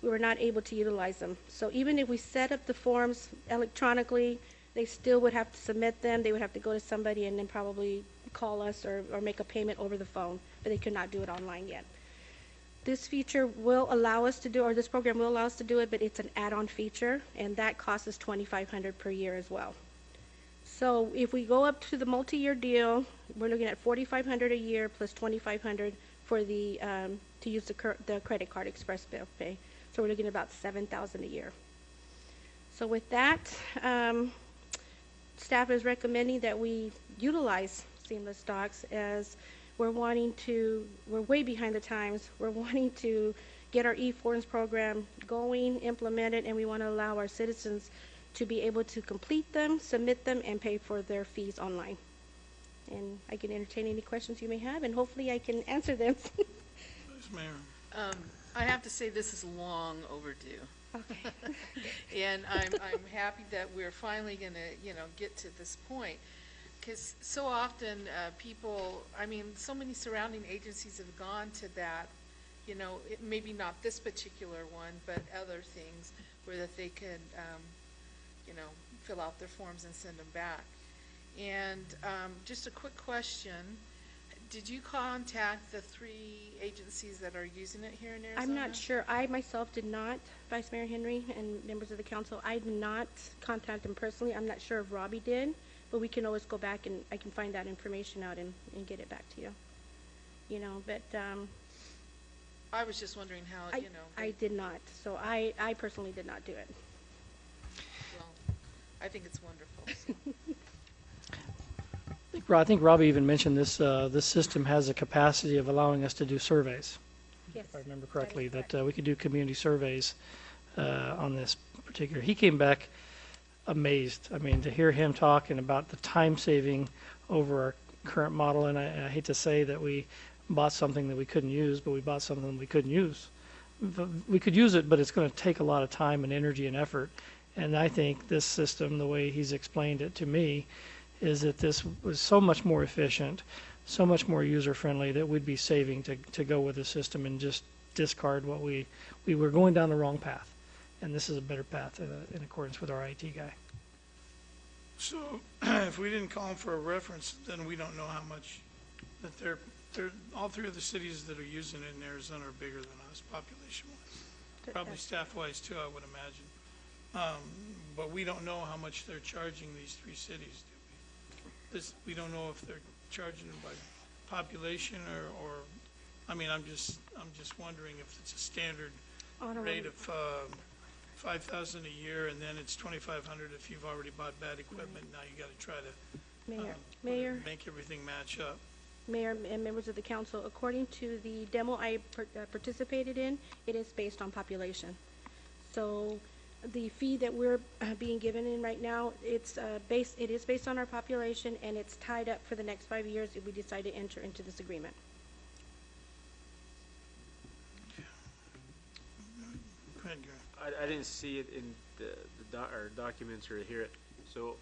We were not able to utilize them. So even if we set up the forms electronically, they still would have to submit them. They would have to go to somebody and then probably call us or make a payment over the phone, but they could not do it online yet. This feature will allow us to do, or this program will allow us to do it, but it's an add-on feature, and that costs us $2,500 per year as well. So if we go up to the multi-year deal, we're looking at $4,500 a year plus $2,500 for the to use the credit card Express Bill Pay. So we're looking at about $7,000 a year. So with that, staff is recommending that we utilize Seamless Docs as we're way behind the times. We're wanting to get our e-forms program going, implement it, and we want to allow our citizens to be able to complete them, submit them, and pay for their fees online. And I can entertain any questions you may have, and hopefully I can answer them. Yes, Mayor. I have to say this is long overdue. Okay. And I'm happy that we're finally going to, get to this point. Because so often people, so many surrounding agencies have gone to that, maybe not this particular one, but other things where that they could, fill out their forms and send them back. And just a quick question. Did you contact the 3 agencies that are using it here in Arizona? I'm not sure. I myself did not, Vice Mayor Henry and members of the council. I did not contact them personally. I'm not sure if Robbie did, but we can always go back and I can find that information out and get it back to you. I was just wondering how, I did not. So I personally did not do it. Well, I think it's wonderful. So. I think Robbie even mentioned this system has a capacity of allowing us to do surveys. Yes, if I remember correctly, that we could do community surveys on this particular. He came back amazed. To hear him talking about the time saving over our current model, and I hate to say that we bought something that we couldn't use, but we bought something we couldn't use. We could use it, but it's going to take a lot of time and energy and effort. And I think this system, the way he's explained it to me, is that this was so much more efficient, so much more user-friendly that we'd be saving to go with the system and just discard what we were going down the wrong path. And this is a better path in accordance with our IT guy. So if we didn't call them for a reference, then we don't know how much that they're all 3 of the cities that are using it in Arizona are bigger than us population-wise. Probably staff-wise too, I would imagine. But we don't know how much they're charging these 3 cities, do we? We don't know if they're charging them by population or I'm just wondering if it's a standard rate of 5,000 a year, and then it's 2,500 if you've already bought bad equipment. Now you got to try to Mayor, make everything match up. Mayor and members of the council, according to the demo I participated in, it is based on population. So the fee that we're being given in right now, it is based on our population, and it's tied up for the next 5 years if we decide to enter into this agreement. Go ahead, Gary. I didn't see it in our documents or hear it. So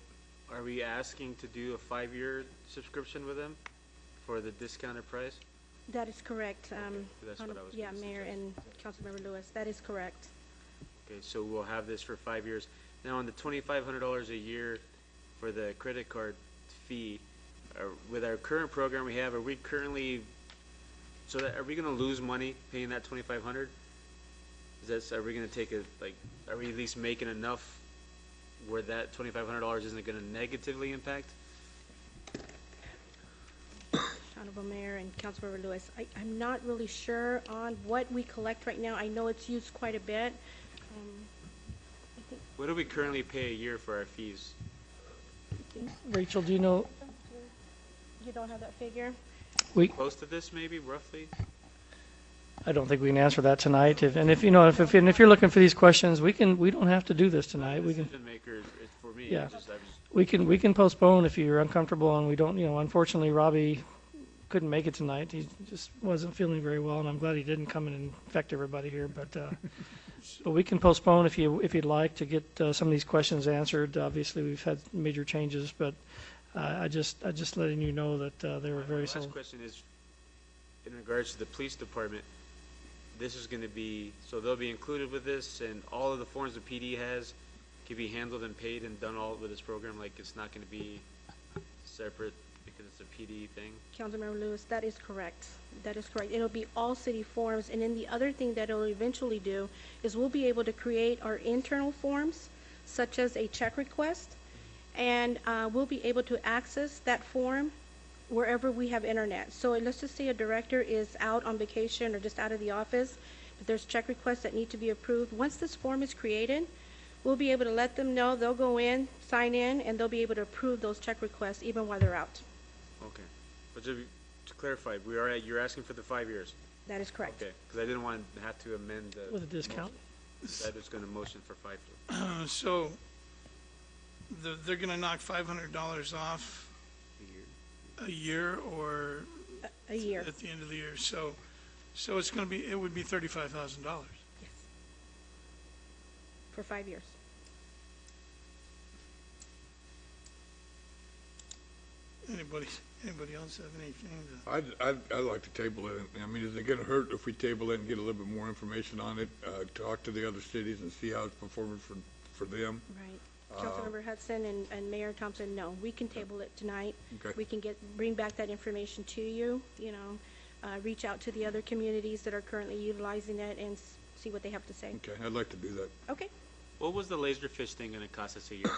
are we asking to do a 5-year subscription with them for the discounted price? That is correct. That's what I was Yeah, gonna Mayor suggest. and Councilmember Lewis, that is correct. Okay, so we'll have this for 5 years. Now, on the $2,500 a year for the credit card fee, with our current program we have, are we going to lose money paying that $2,500? Are we going to take are we at least making enough where that $2,500 isn't going to negatively impact? Honorable Mayor and Councilmember Lewis, I'm not really sure on what we collect right now. I know it's used quite a bit. What do we currently pay a year for our fees? Rachel, do you know, You don't have that figure? Close to this, maybe, roughly? I don't think we can answer that tonight. If you're looking for these questions, we don't have to do this tonight. We can. Decision maker is for me. Yeah. I We can postpone if you're uncomfortable, and we don't, unfortunately, Robbie couldn't make it tonight. He just wasn't feeling very well, and I'm glad he didn't come in and infect everybody here. But we can postpone if you'd like to get some of these questions answered. Obviously, we've had major changes, but I just letting you know that they were very. My last question is, in regards to the police department, this is going to be, so they'll be included with this, and all of the forms the PD has can be handled and paid and done all with this program. Like, it's not going to be separate because it's a PD thing. Councilmember Lewis, that is correct. That is correct. It'll be all city forms, and then the other thing that it'll eventually do is we'll be able to create our internal forms, such as a check request, and we'll be able to access that form wherever we have internet. So let's just say a director is out on vacation or just out of the office, but there's check requests that need to be approved. Once this form is created, we'll be able to let them know. They'll go in, sign in, and they'll be able to approve those check requests even while they're out. Okay. But to clarify, you're asking for the 5 years? That is correct. Okay, because I didn't want to have to amend the. With a discount. I was going to motion for 5 years. So they're going to knock $500 off a year or A year. at the end of the year. So it's going to be, it would be $35,000. Yes. For 5 years. Anybody else have anything to? I'd like to table it. I mean, is it going to hurt if we table it and get a little bit more information on it, talk to the other cities and see how it's performing for them? Right. Councilmember Hudson and Mayor Thompson, no, we can table it tonight. Okay. We can bring back that information to you, reach out to the other communities that are currently utilizing it and see what they have to say. Okay, I'd like to do that. Okay. What was the laserfish thing going to cost us a year?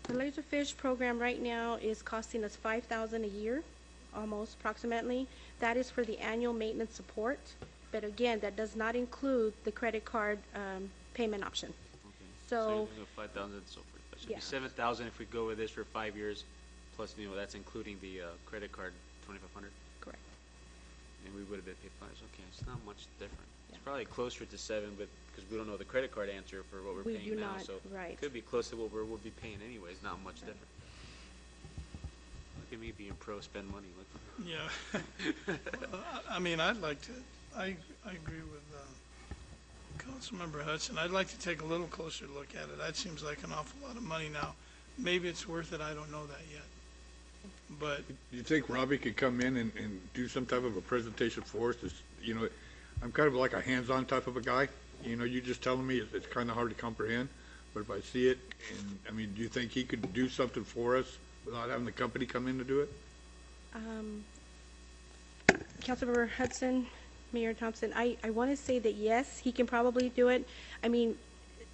The Laserfish program right now is costing us $5,000 a year, almost approximately. That is for the annual maintenance support, but again, that does not include the credit card payment option. Okay. So, you're 5,000 and so forth. That should yeah. be 7,000 if we go with this for 5 years, plus that's including the credit card 2,500. correct. And we would have been paid 5. Okay, it's not much different. It's probably closer to 7, but because we don't know the credit card answer for what we're We paying do now, not, so right. it could be close to what we'll be paying anyways. Not much different. Look at me being pro spend money. Look. Yeah. Well, I mean, I agree with Councilmember Hudson. I'd like to take a little closer look at it. That seems like an awful lot of money now. Maybe it's worth it. I don't know that yet. But Do you think Robbie could come in and do some type of a presentation for us? I'm kind of like a hands-on type of a guy. You just telling me it's kind of hard to comprehend, but if I see it, and I mean, do you think he could do something for us without having the company come in to do it? Councilmember Hudson, Mayor Thompson, I want to say that yes, he can probably do it. I mean,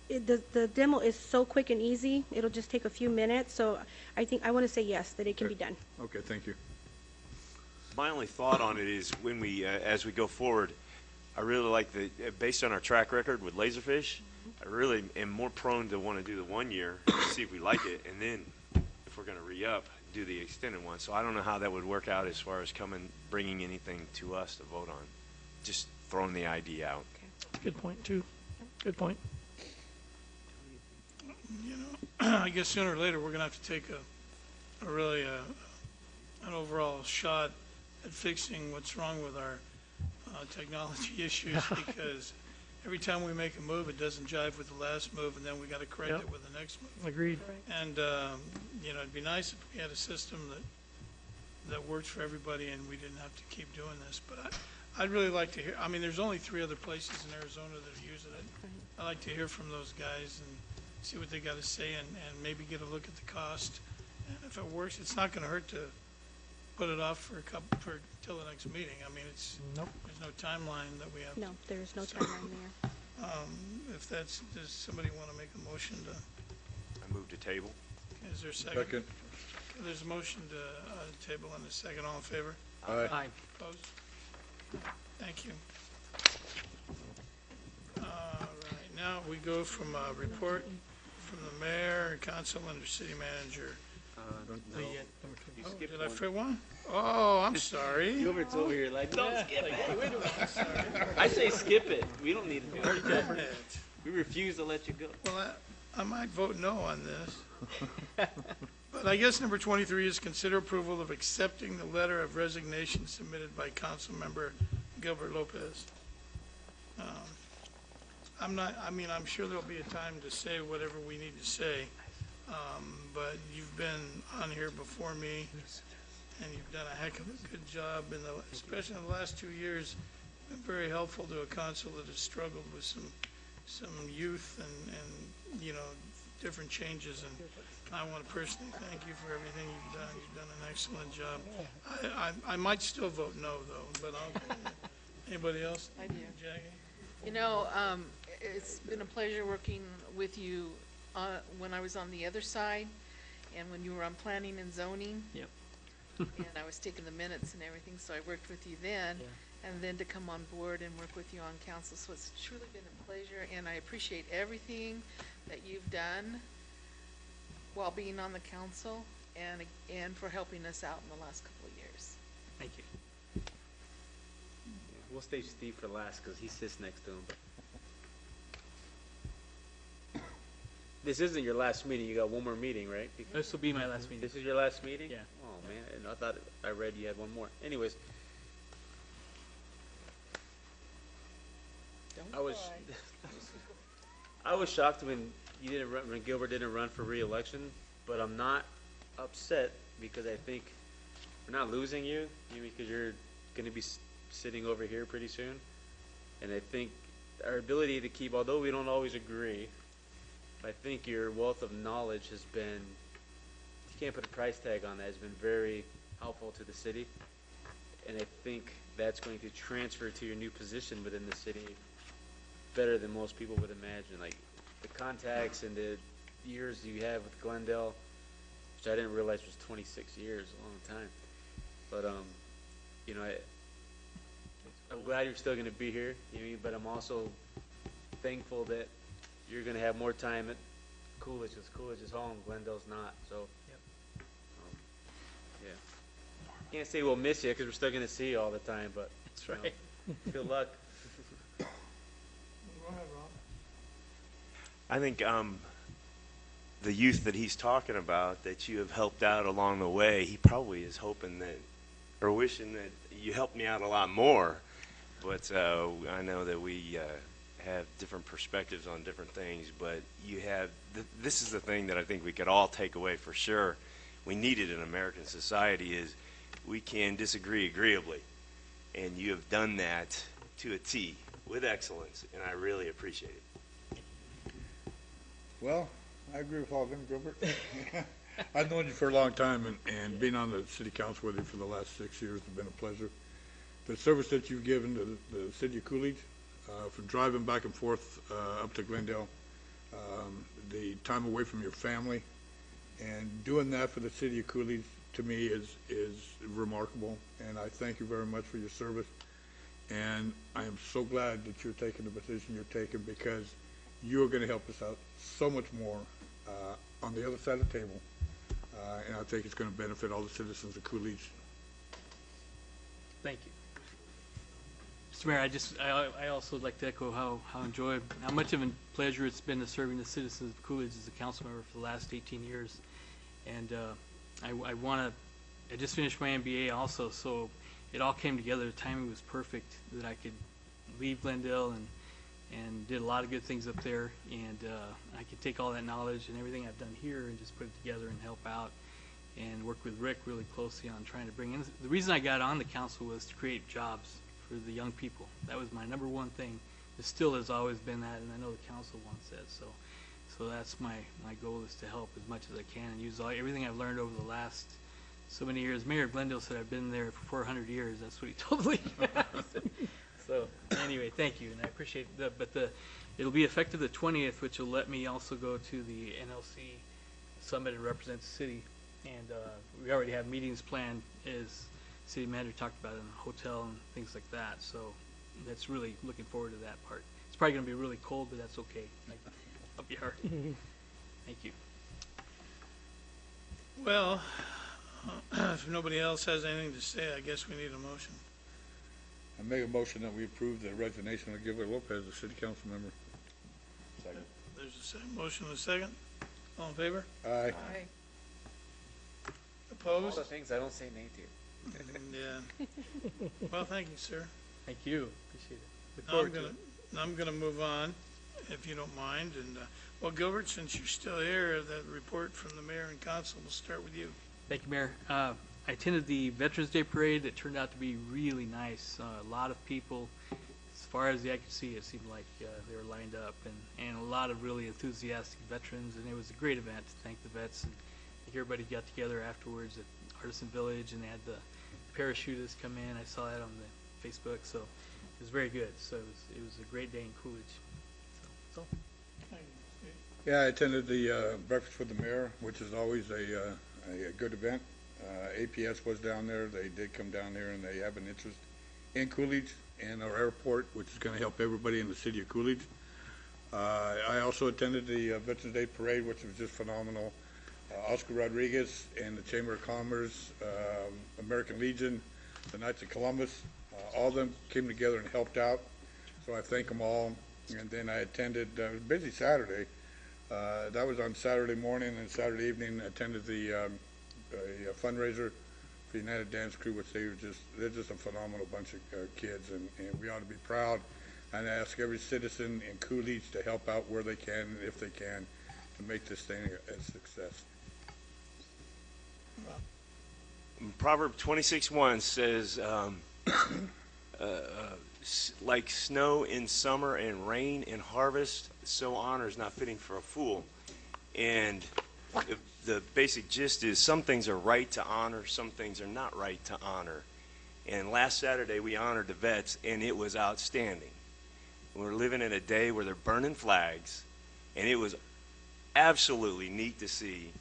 the demo is so quick and easy, it'll just take a few minutes, so I want to say yes, that it can be done. Okay, thank you. My only thought on it is when we, as we go forward, I really like based on our track record with Laserfish, I really am more prone to want to do the 1 year, see if we like it, and then if we're going to re-up, do the extended one. So I don't know how that would work out as far as bringing anything to us to vote on. Just throwing the idea out. Good point, too. Good point. You know, I guess sooner or later, we're gonna have to take an overall shot at fixing what's wrong with our technology issues, because every time we make a move, it doesn't jive with the last move, and then we gotta correct Yep. it with the next move. Agreed. And, you know, it'd be nice if we had a system that worked for everybody and we didn't have to keep doing this. But I'd really like to hear, I mean, there's only 3 other places in Arizona that are using it. I'd like to hear from those guys and see what they got to say, and maybe get a look at the cost. And if it works, it's not going to hurt to put it off till the next meeting. I mean, Nope. there's no timeline that we have. No, there is no timeline there. Does somebody want to make a motion to, I move to table. is there a second? Second. There's a motion to table and a second. All in favor? Aye. Opposed? Thank you. All right, now we go from a report from the mayor, council, and the city manager. You Oh, skipped did I one. forget one? Oh, I'm sorry. Gilbert's over here like, don't skip it. I say skip it. We don't need to do it. We refuse to let you go. Well, I might vote no on this. But I guess number 23 is consider approval of accepting the letter of resignation submitted by Councilmember Gilbert Lopez. I'm sure there'll be a time to say whatever we need to say, but you've been on here before me, and you've done a heck of a good job, especially in the last 2 years. Been very helpful to a council that has struggled with some youth and you know, different changes, and I want to personally thank you for everything you've done. You've done an excellent job. I might still vote no, though, but anybody else? I do. Jackie? You know, it's been a pleasure working with you when I was on the other side and when you were on planning and zoning. Yep. And I was taking the minutes and everything, so I worked with you then. Yeah. And then to come on board and work with you on council. So it's truly been a pleasure, and I appreciate everything that you've done while being on the council and for helping us out in the last couple of years. Thank you. We'll save Steve for last because he sits next to him. This isn't your last meeting. You got one more meeting, right? This will be my last meeting. This is your last meeting? Yeah. Oh, man. And I thought I read you had one more. Anyways, Don't I was cry. I was shocked when when Gilbert didn't run for re-election, but I'm not upset because I think we're not losing you, because you're going to be sitting over here pretty soon, and I think our ability to keep, although we don't always agree, I think your wealth of knowledge has been, you can't put a price tag on that, has been very helpful to the city, and I think that's going to transfer to your new position within the city better than most people would imagine. Like the contacts and the years you have with Glendale, which I didn't realize was 26 years, a long time. But you know, I'm glad you're still going to be here. You know what I mean? But I'm also thankful that you're going to have more time at Coolidge, because Coolidge is home, Glendale's not. So, yeah. Can't say we'll miss you because we're still going to see you all the time. But That's right. Good luck. Go ahead, Rob. I think the youth that he's talking about that you have helped out along the way, he probably is hoping that, or wishing that you helped me out a lot more. But I know that we have different perspectives on different things, but you have, this is the thing that I think we could all take away for sure. We need it in American society is we can disagree agreeably. And you have done that to a T with excellence, and I really appreciate it. Well, I agree with all of them, Gilbert. I've known you for a long time, and being on the city council with you for the last 6 years has been a pleasure. The service that you've given to the city of Coolidge, for driving back and forth up to Glendale, the time away from your family, and doing that for the city of Coolidge, to me, is remarkable, and I thank you very much for your service. And I am so glad that you're taking the position you're taking, because you are going to help us out so much more on the other side of the table, and I think it's going to benefit all the citizens of Coolidge. Thank you. Mr. Mayor, I also would like to echo how much of a pleasure it's been to serving the citizens of Coolidge as a council member for the last 18 years. And I just finished my MBA also, so it all came together. The timing was perfect that I could leave Glendale and did a lot of good things up there. And I could take all that knowledge and everything I've done here and just put it together and help out and work with Rick really closely on trying to bring in. The reason I got on the council was to create jobs for the young people. That was my number one thing. It still has always been that, and I know the council wants that. So that's my goal, is to help as much as I can and use everything I've learned over the last so many years. Mayor Glendale said I've been there for 400 years. That's what he told me. So anyway, thank you, and I appreciate that. But it'll be effective the 20th, which will let me also go to the NLC Summit and represent the city. And we already have meetings planned, as city manager talked about, in a hotel and things like that. So that's really looking forward to that part. It's probably going to be really cold, but that's okay. I'll be hard. Thank you. Well, if nobody else has anything to say, I guess we need a motion. I make a motion that we approve the resignation of Gilbert Lopez as city council member. Second. There's a second motion and a second. All in favor? Aye. Aye. Opposed? All the things I don't say nay to. Yeah. Well, thank you, sir. Thank you. Appreciate it. Look forward to it. I'm gonna move on, if you don't mind. And, well, Gilbert, since you're still here, that report from the mayor and council, we'll start with you. Thank you, Mayor. I attended the Veterans Day Parade. It turned out to be really nice. A lot of people, as far as the eye could see, it seemed like they were lined up, and a lot of really enthusiastic veterans, and it was a great event to thank the vets. And I think everybody got together afterwards at Artisan Village, and they had the parachutists come in. I saw that on the Facebook, so it was very good. So it was a great day in Coolidge. So. Yeah, I attended the breakfast with the mayor, which is always a good event. APS was down there. They did come down here, and they have an interest in Coolidge and our airport, which is going to help everybody in the city of Coolidge. I also attended the Veterans Day Parade, which was just phenomenal. Oscar Rodriguez and the Chamber of Commerce, American Legion, the Knights of Columbus, all of them came together and helped out. So I thank them all. And then I attended, it was a busy Saturday. That was on Saturday morning, and Saturday evening I attended the a fundraiser for the United Dance Crew, which they're just a phenomenal bunch of kids, and we ought to be proud. And I ask every citizen in Coolidge to help out where they can, if they can, to make this thing a success. Proverb 26:1 says, like snow in summer and rain in harvest, so honor is not fitting for a fool. And the basic gist is, some things are right to honor, some things are not right to honor. And last Saturday we honored the vets, and it was outstanding. We're living in a day where they're burning flags, and it was absolutely neat to see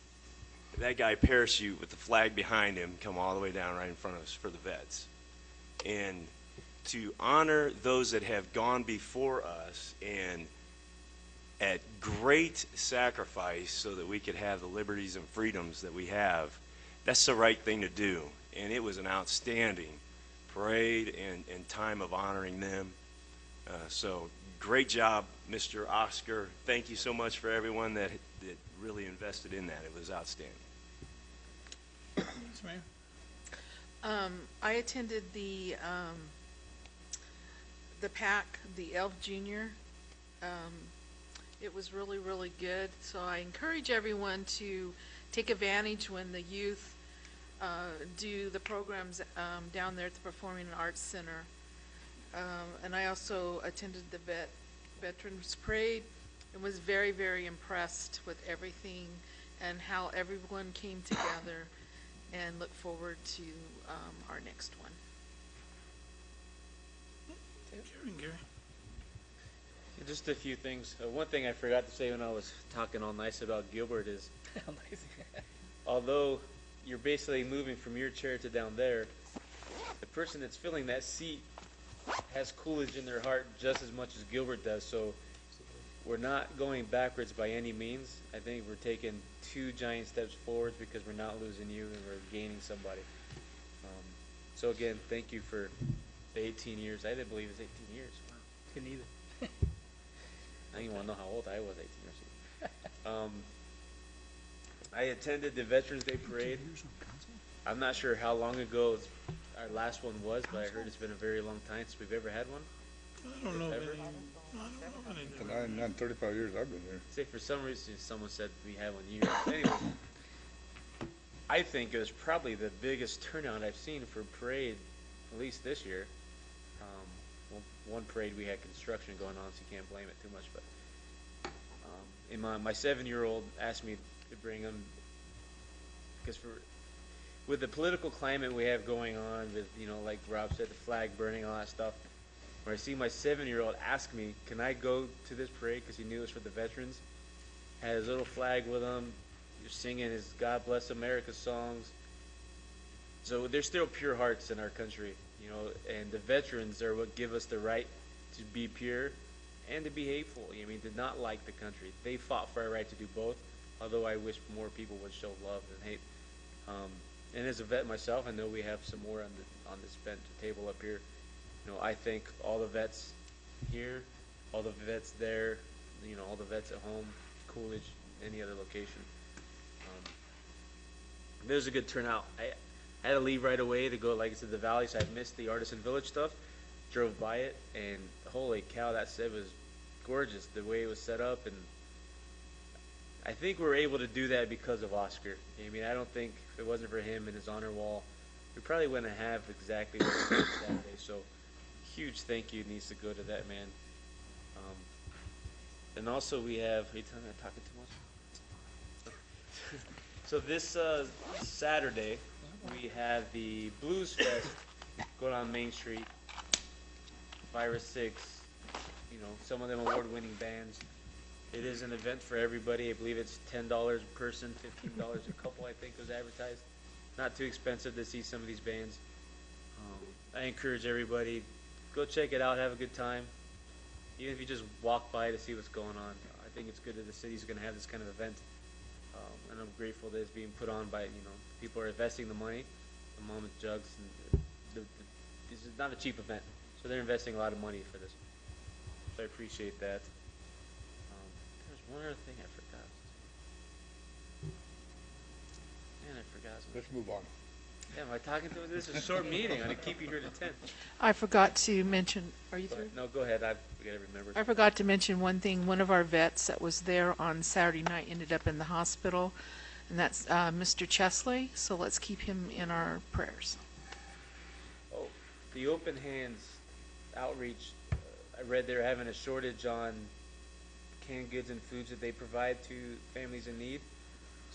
that guy parachute with the flag behind him come all the way down right in front of us for the vets. And to honor those that have gone before us and at great sacrifice so that we could have the liberties and freedoms that we have, that's the right thing to do. And it was an outstanding parade and time of honoring them. So great job, Mr. Oscar. Thank you so much for everyone that really invested in that. It was outstanding. Yes, ma'am. I attended the PAC, the ELF Junior. It was really, really good. So I encourage everyone to take advantage when the youth do the programs down there at the Performing Arts Center. And I also attended the Veterans Parade and was very, very impressed with everything and how everyone came together, and look forward to our next one. Gary. Just a few things. One thing I forgot to say when I was talking all nice about Gilbert is, although you're basically moving from your chair to down there, the person that's filling that seat has Coolidge in their heart just as much as Gilbert does. So we're not going backwards by any means. I think we're taking 2 giant steps forwards because we're not losing you and we're gaining somebody. So again, thank you for the 18 years. I didn't believe it was 18 years. Wow. Couldn't either. I didn't even want to know how old I was 18 years ago. I attended the Veterans Day Parade. I'm not sure how long ago our last one was, but I heard it's been a very long time since we've ever had one. I don't know of Ever? any. I don't know of any. Not 35 years I've been here. Say for some reason someone said we had one year. Anyway, I think it was probably the biggest turnout I've seen for a parade, at least this year. Well, one parade we had construction going on, so you can't blame it too much. But and my 7-year-old asked me to bring him because with the political climate we have going on, with like Rob said, the flag burning, all that stuff. Where I see my 7-year-old ask me, "Can I go to this parade?" Because he knew it was for the veterans. Had his little flag with him. You're singing his "God Bless America" songs. So there's still pure hearts in our country, and the veterans are what give us the right to be pure and to be hateful. I mean, to not like the country. They fought for our right to do both. Although I wish more people would show love than hate. And as a vet myself, I know we have some more on this bench table up here. I thank all the vets here, all the vets there, all the vets at home, Coolidge, any other location. There's a good turnout. I had to leave right away to go, like I said, the Valley, so I missed the Artisan Village stuff. Drove by it, and holy cow, that set was gorgeous, the way it was set up. And I think we were able to do that because of Oscar. I mean, I don't think if it wasn't for him and his honor wall, we probably wouldn't have exactly what we did Saturday. So huge thank you needs to go to that man. And also we have, are you telling me I'm talking too much? So this Saturday, we have the Blues Fest going on Main Street. 5 or 6, some of them award-winning bands. It is an event for everybody. I believe it's $10 a person, $15 a couple, I think was advertised. Not too expensive to see some of these bands. I encourage everybody, go check it out, have a good time. Even if you just walk by to see what's going on. I think it's good that the city's going to have this kind of event. And I'm grateful that it's being put on by, people are investing the money, the Mama Jugs. And this is not a cheap event. So they're investing a lot of money for this. So I appreciate that. There's one other thing I forgot. Man, I forgot something. Let's move on. Yeah, am I talking to this? Is a short meeting. I'm going to keep you here to 10. I forgot to mention, are you through? No, go ahead. I got to remember. I forgot to mention one thing. One of our vets that was there on Saturday night ended up in the hospital, and that's Mr. Chesley. So let's keep him in our prayers. Oh, the Open Hands outreach. I read they're having a shortage on canned goods and foods that they provide to families in need.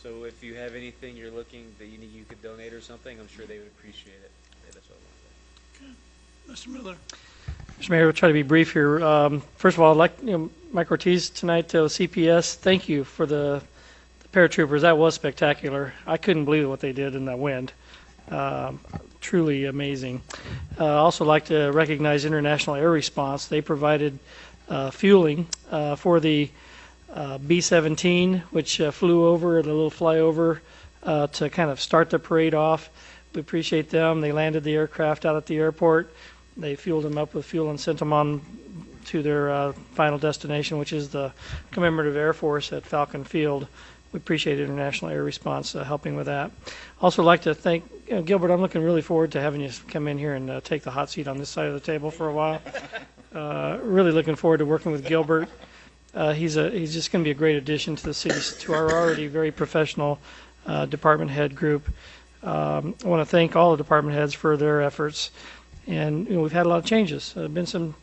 So if you have anything you're looking that you could donate or something, I'm sure they would appreciate it. That's what I want to say. Mr. Miller. Mr. Mayor, we'll try to be brief here. First of all, I'd like, Mike Ortiz tonight, CPS, thank you for the paratroopers. That was spectacular. I couldn't believe what they did in that wind. Truly amazing. Also like to recognize International Air Response. They provided fueling for the B-17, which flew over, the little flyover, to kind of start the parade off. We appreciate them. They landed the aircraft out at the airport. They fueled them up with fuel and sent them on to their final destination, which is the Commemorative Air Force at Falcon Field. We appreciate International Air Response helping with that. Also like to thank Gilbert. I'm looking really forward to having you come in here and take the hot seat on this side of the table for a while. Really looking forward to working with Gilbert. He's just going to be a great addition to the city, to our already very professional department head group. I want to thank all the department heads for their efforts. And we've had a lot of changes. There have been some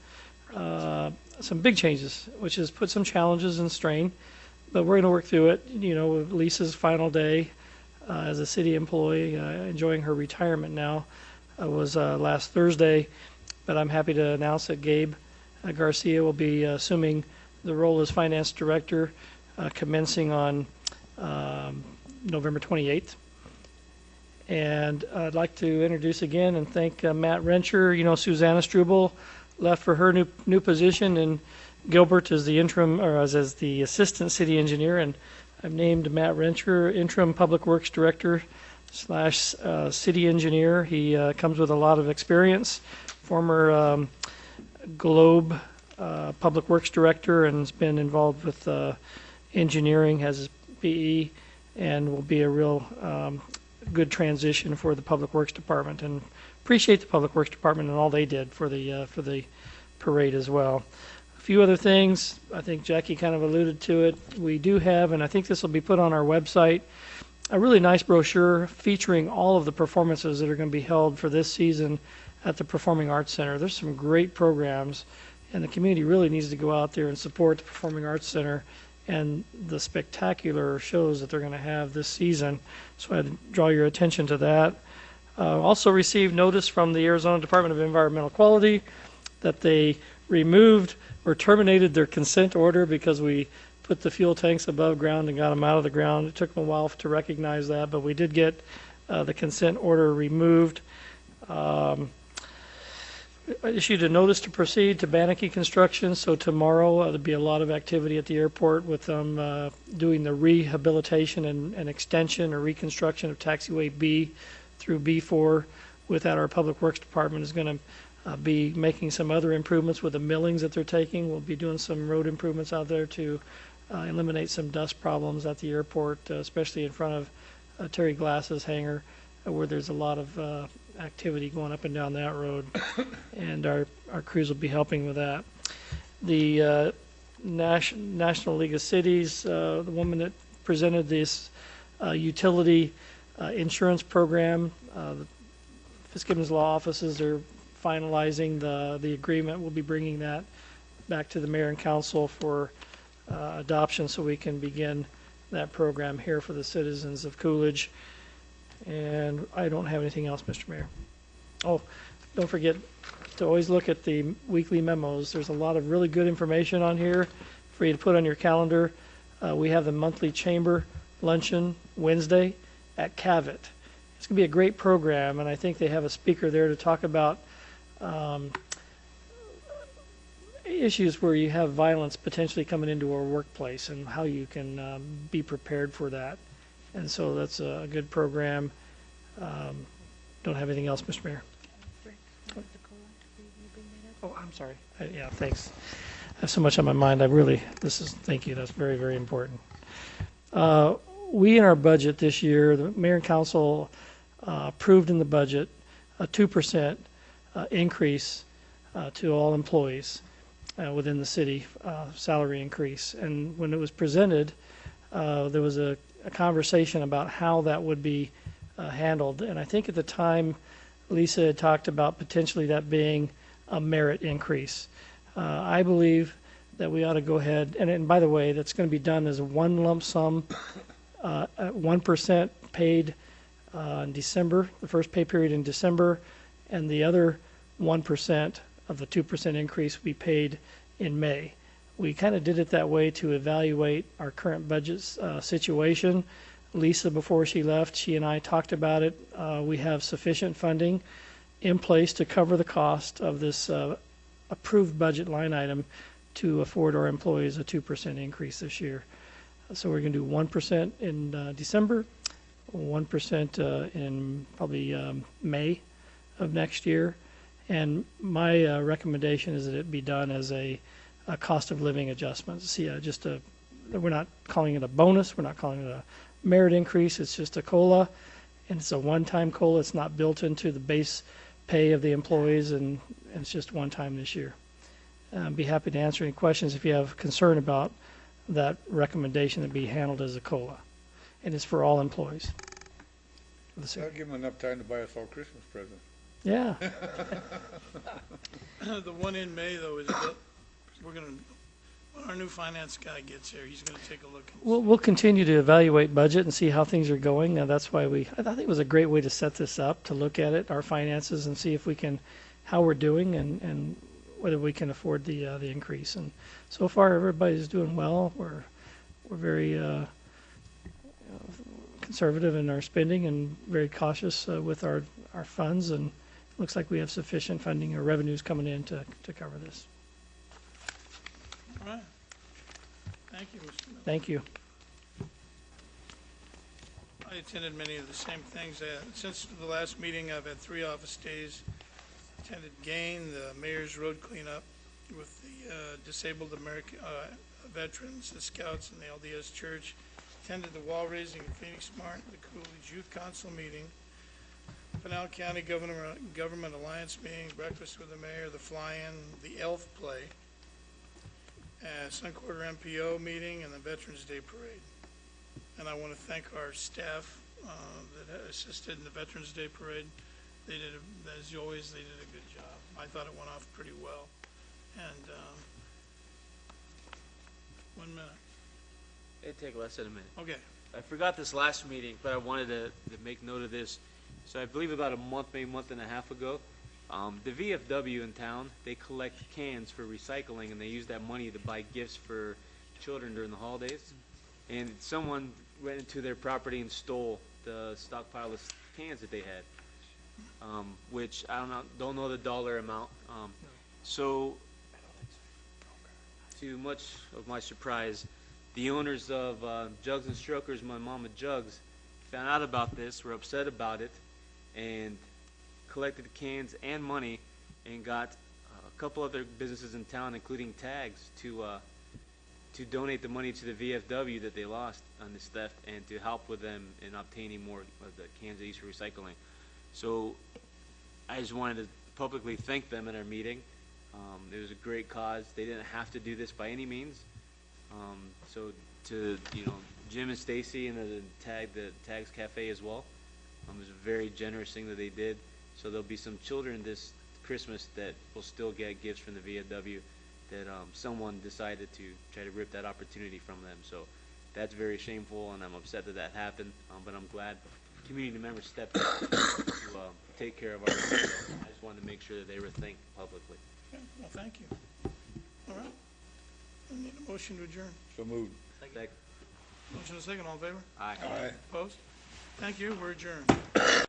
big changes, which has put some challenges and strain. But we're going to work through it. With Lisa's final day as a city employee, enjoying her retirement now, was last Thursday. But I'm happy to announce that Gabe Garcia will be assuming the role as finance director, commencing on November 28th. And I'd like to introduce again and thank Matt Rencher. Susanna Struble left for her new position, and Gilbert is the interim, or as the assistant city engineer, and I've named Matt Rencher interim public works director / city engineer. He comes with a lot of experience, former Globe public works director, and has been involved with engineering, has his PE, and will be a real good transition for the public works department. And appreciate the public works department and all they did for the parade as well. A few other things, I think Jackie kind of alluded to it. We do have, and I think this will be put on our website, a really nice brochure featuring all of the performances that are going to be held for this season at the Performing Arts Center. There's some great programs, and the community really needs to go out there and support the Performing Arts Center and the spectacular shows that they're going to have this season. So I'd draw your attention to that. Also received notice from the Arizona Department of Environmental Quality that they removed or terminated their consent order because we put the fuel tanks above ground and got them out of the ground. It took them a while to recognize that, but we did get the consent order removed. Issued a notice to proceed to Banachie Construction, so tomorrow there'll be a lot of activity at the airport with them doing the rehabilitation and extension or reconstruction of taxiway B through B4. With that, our Public Works Department is going to be making some other improvements with the millings that they're taking. We'll be doing some road improvements out there to eliminate some dust problems at the airport, especially in front of Terry Glass's hangar, where there's a lot of activity going up and down that road, and our crews will be helping with that. The National League of Cities, the woman that presented this utility insurance program, the Fitzgibbons Law offices are finalizing the agreement. We'll be bringing that back to the mayor and council for adoption so we can begin that program here for the citizens of Coolidge. And I don't have anything else, Mr. Mayor. Oh, don't forget to always look at the weekly memos. There's a lot of really good information on here for you to put on your calendar. We have the monthly chamber luncheon Wednesday at Cavett. It's going to be a great program, and I think they have a speaker there to talk about issues where you have violence potentially coming into our workplace and how you can be prepared for that. And so that's a good program. Don't have anything else, Mr. Mayor. Oh, I'm sorry. Yeah, thanks. I have so much on my mind. Thank you. That's very, very important. We, in our budget this year, the mayor and council approved in the budget a 2% increase to all employees within the city, salary increase. And when it was presented, there was a conversation about how that would be handled. And I think at the time, Lisa had talked about potentially that being a merit increase. I believe that we ought to go ahead, and by the way, that's going to be done as one lump sum, 1% paid in December, the first pay period in December, and the other 1% of the 2% increase will be paid in May. We kind of did it that way to evaluate our current budget situation. Lisa, before she left, she and I talked about it. We have sufficient funding in place to cover the cost of this approved budget line item to afford our employees a 2% increase this year. So we're going to do 1% in December, 1% in probably May of next year. And my recommendation is that it be done as a cost of living adjustment. See, we're not calling it a bonus. We're not calling it a merit increase. It's just a COLA, and it's a one-time COLA. It's not built into the base pay of the employees, and it's just one time this year. I'd be happy to answer any questions if you have concern about that recommendation that be handled as a COLA, and it's for all employees. That'll give them enough time to buy us all Christmas presents. Yeah. The one in May, though, is that we're going to, when our new finance guy gets here, he's going to take a look. We'll continue to evaluate budget and see how things are going. That's why I think it was a great way to set this up, to look at it, our finances, and see if we can, how we're doing and whether we can afford the increase. And so far, everybody's doing well. We're very conservative in our spending and very cautious with our funds, and it looks like we have sufficient funding or revenues coming in to cover this. All right. Thank you, Mr. Miller. Thank you. I attended many of the same things. Since the last meeting, I've had 3 office days. Attended GAIN, the mayor's road cleanup with the disabled American veterans, the Scouts, and the LDS Church. Attended the wall raising in Phoenix Mart, the Coolidge Youth Council meeting, Pinal County Government Alliance meeting, breakfast with the mayor, the fly-in, the elf play, Sun Quarter MPO meeting, and the Veterans Day Parade. And I want to thank our staff that assisted in the Veterans Day Parade. They did, as always, they did a good job. I thought it went off pretty well. And 1 minute. It'd take less than a minute. Okay. I forgot this last meeting, but I wanted to make note of this. So I believe about a month, maybe month and a half ago, the VFW in town, they collect cans for recycling, and they use that money to buy gifts for children during the holidays. And someone went into their property and stole the stockpile of cans that they had, which I don't know the dollar amount. So, to much of my surprise, the owners of Jugs and Strokers, my mama Jugs, found out about this, were upset about it, and collected cans and money, and got a couple other businesses in town, including Tags, to donate the money to the VFW that they lost on this theft, and to help with them in obtaining more of the cans they use for recycling. So I just wanted to publicly thank them at our meeting. It was a great cause. They didn't have to do this by any means. So to Jim and Stacy and the Tags Cafe as well, it was a very generous thing that they did. So there'll be some children this Christmas that will still get gifts from the VFW that someone decided to try to rip that opportunity from them. So that's very shameful, and I'm upset that that happened. But I'm glad community members stepped up to take care of our people. I just wanted to make sure that they were thanked publicly. Okay. Well, thank you. All right. I need a motion to adjourn. So moved. Motion and a second. All in favor? Aye. Aye. Opposed? Thank you. We're adjourned.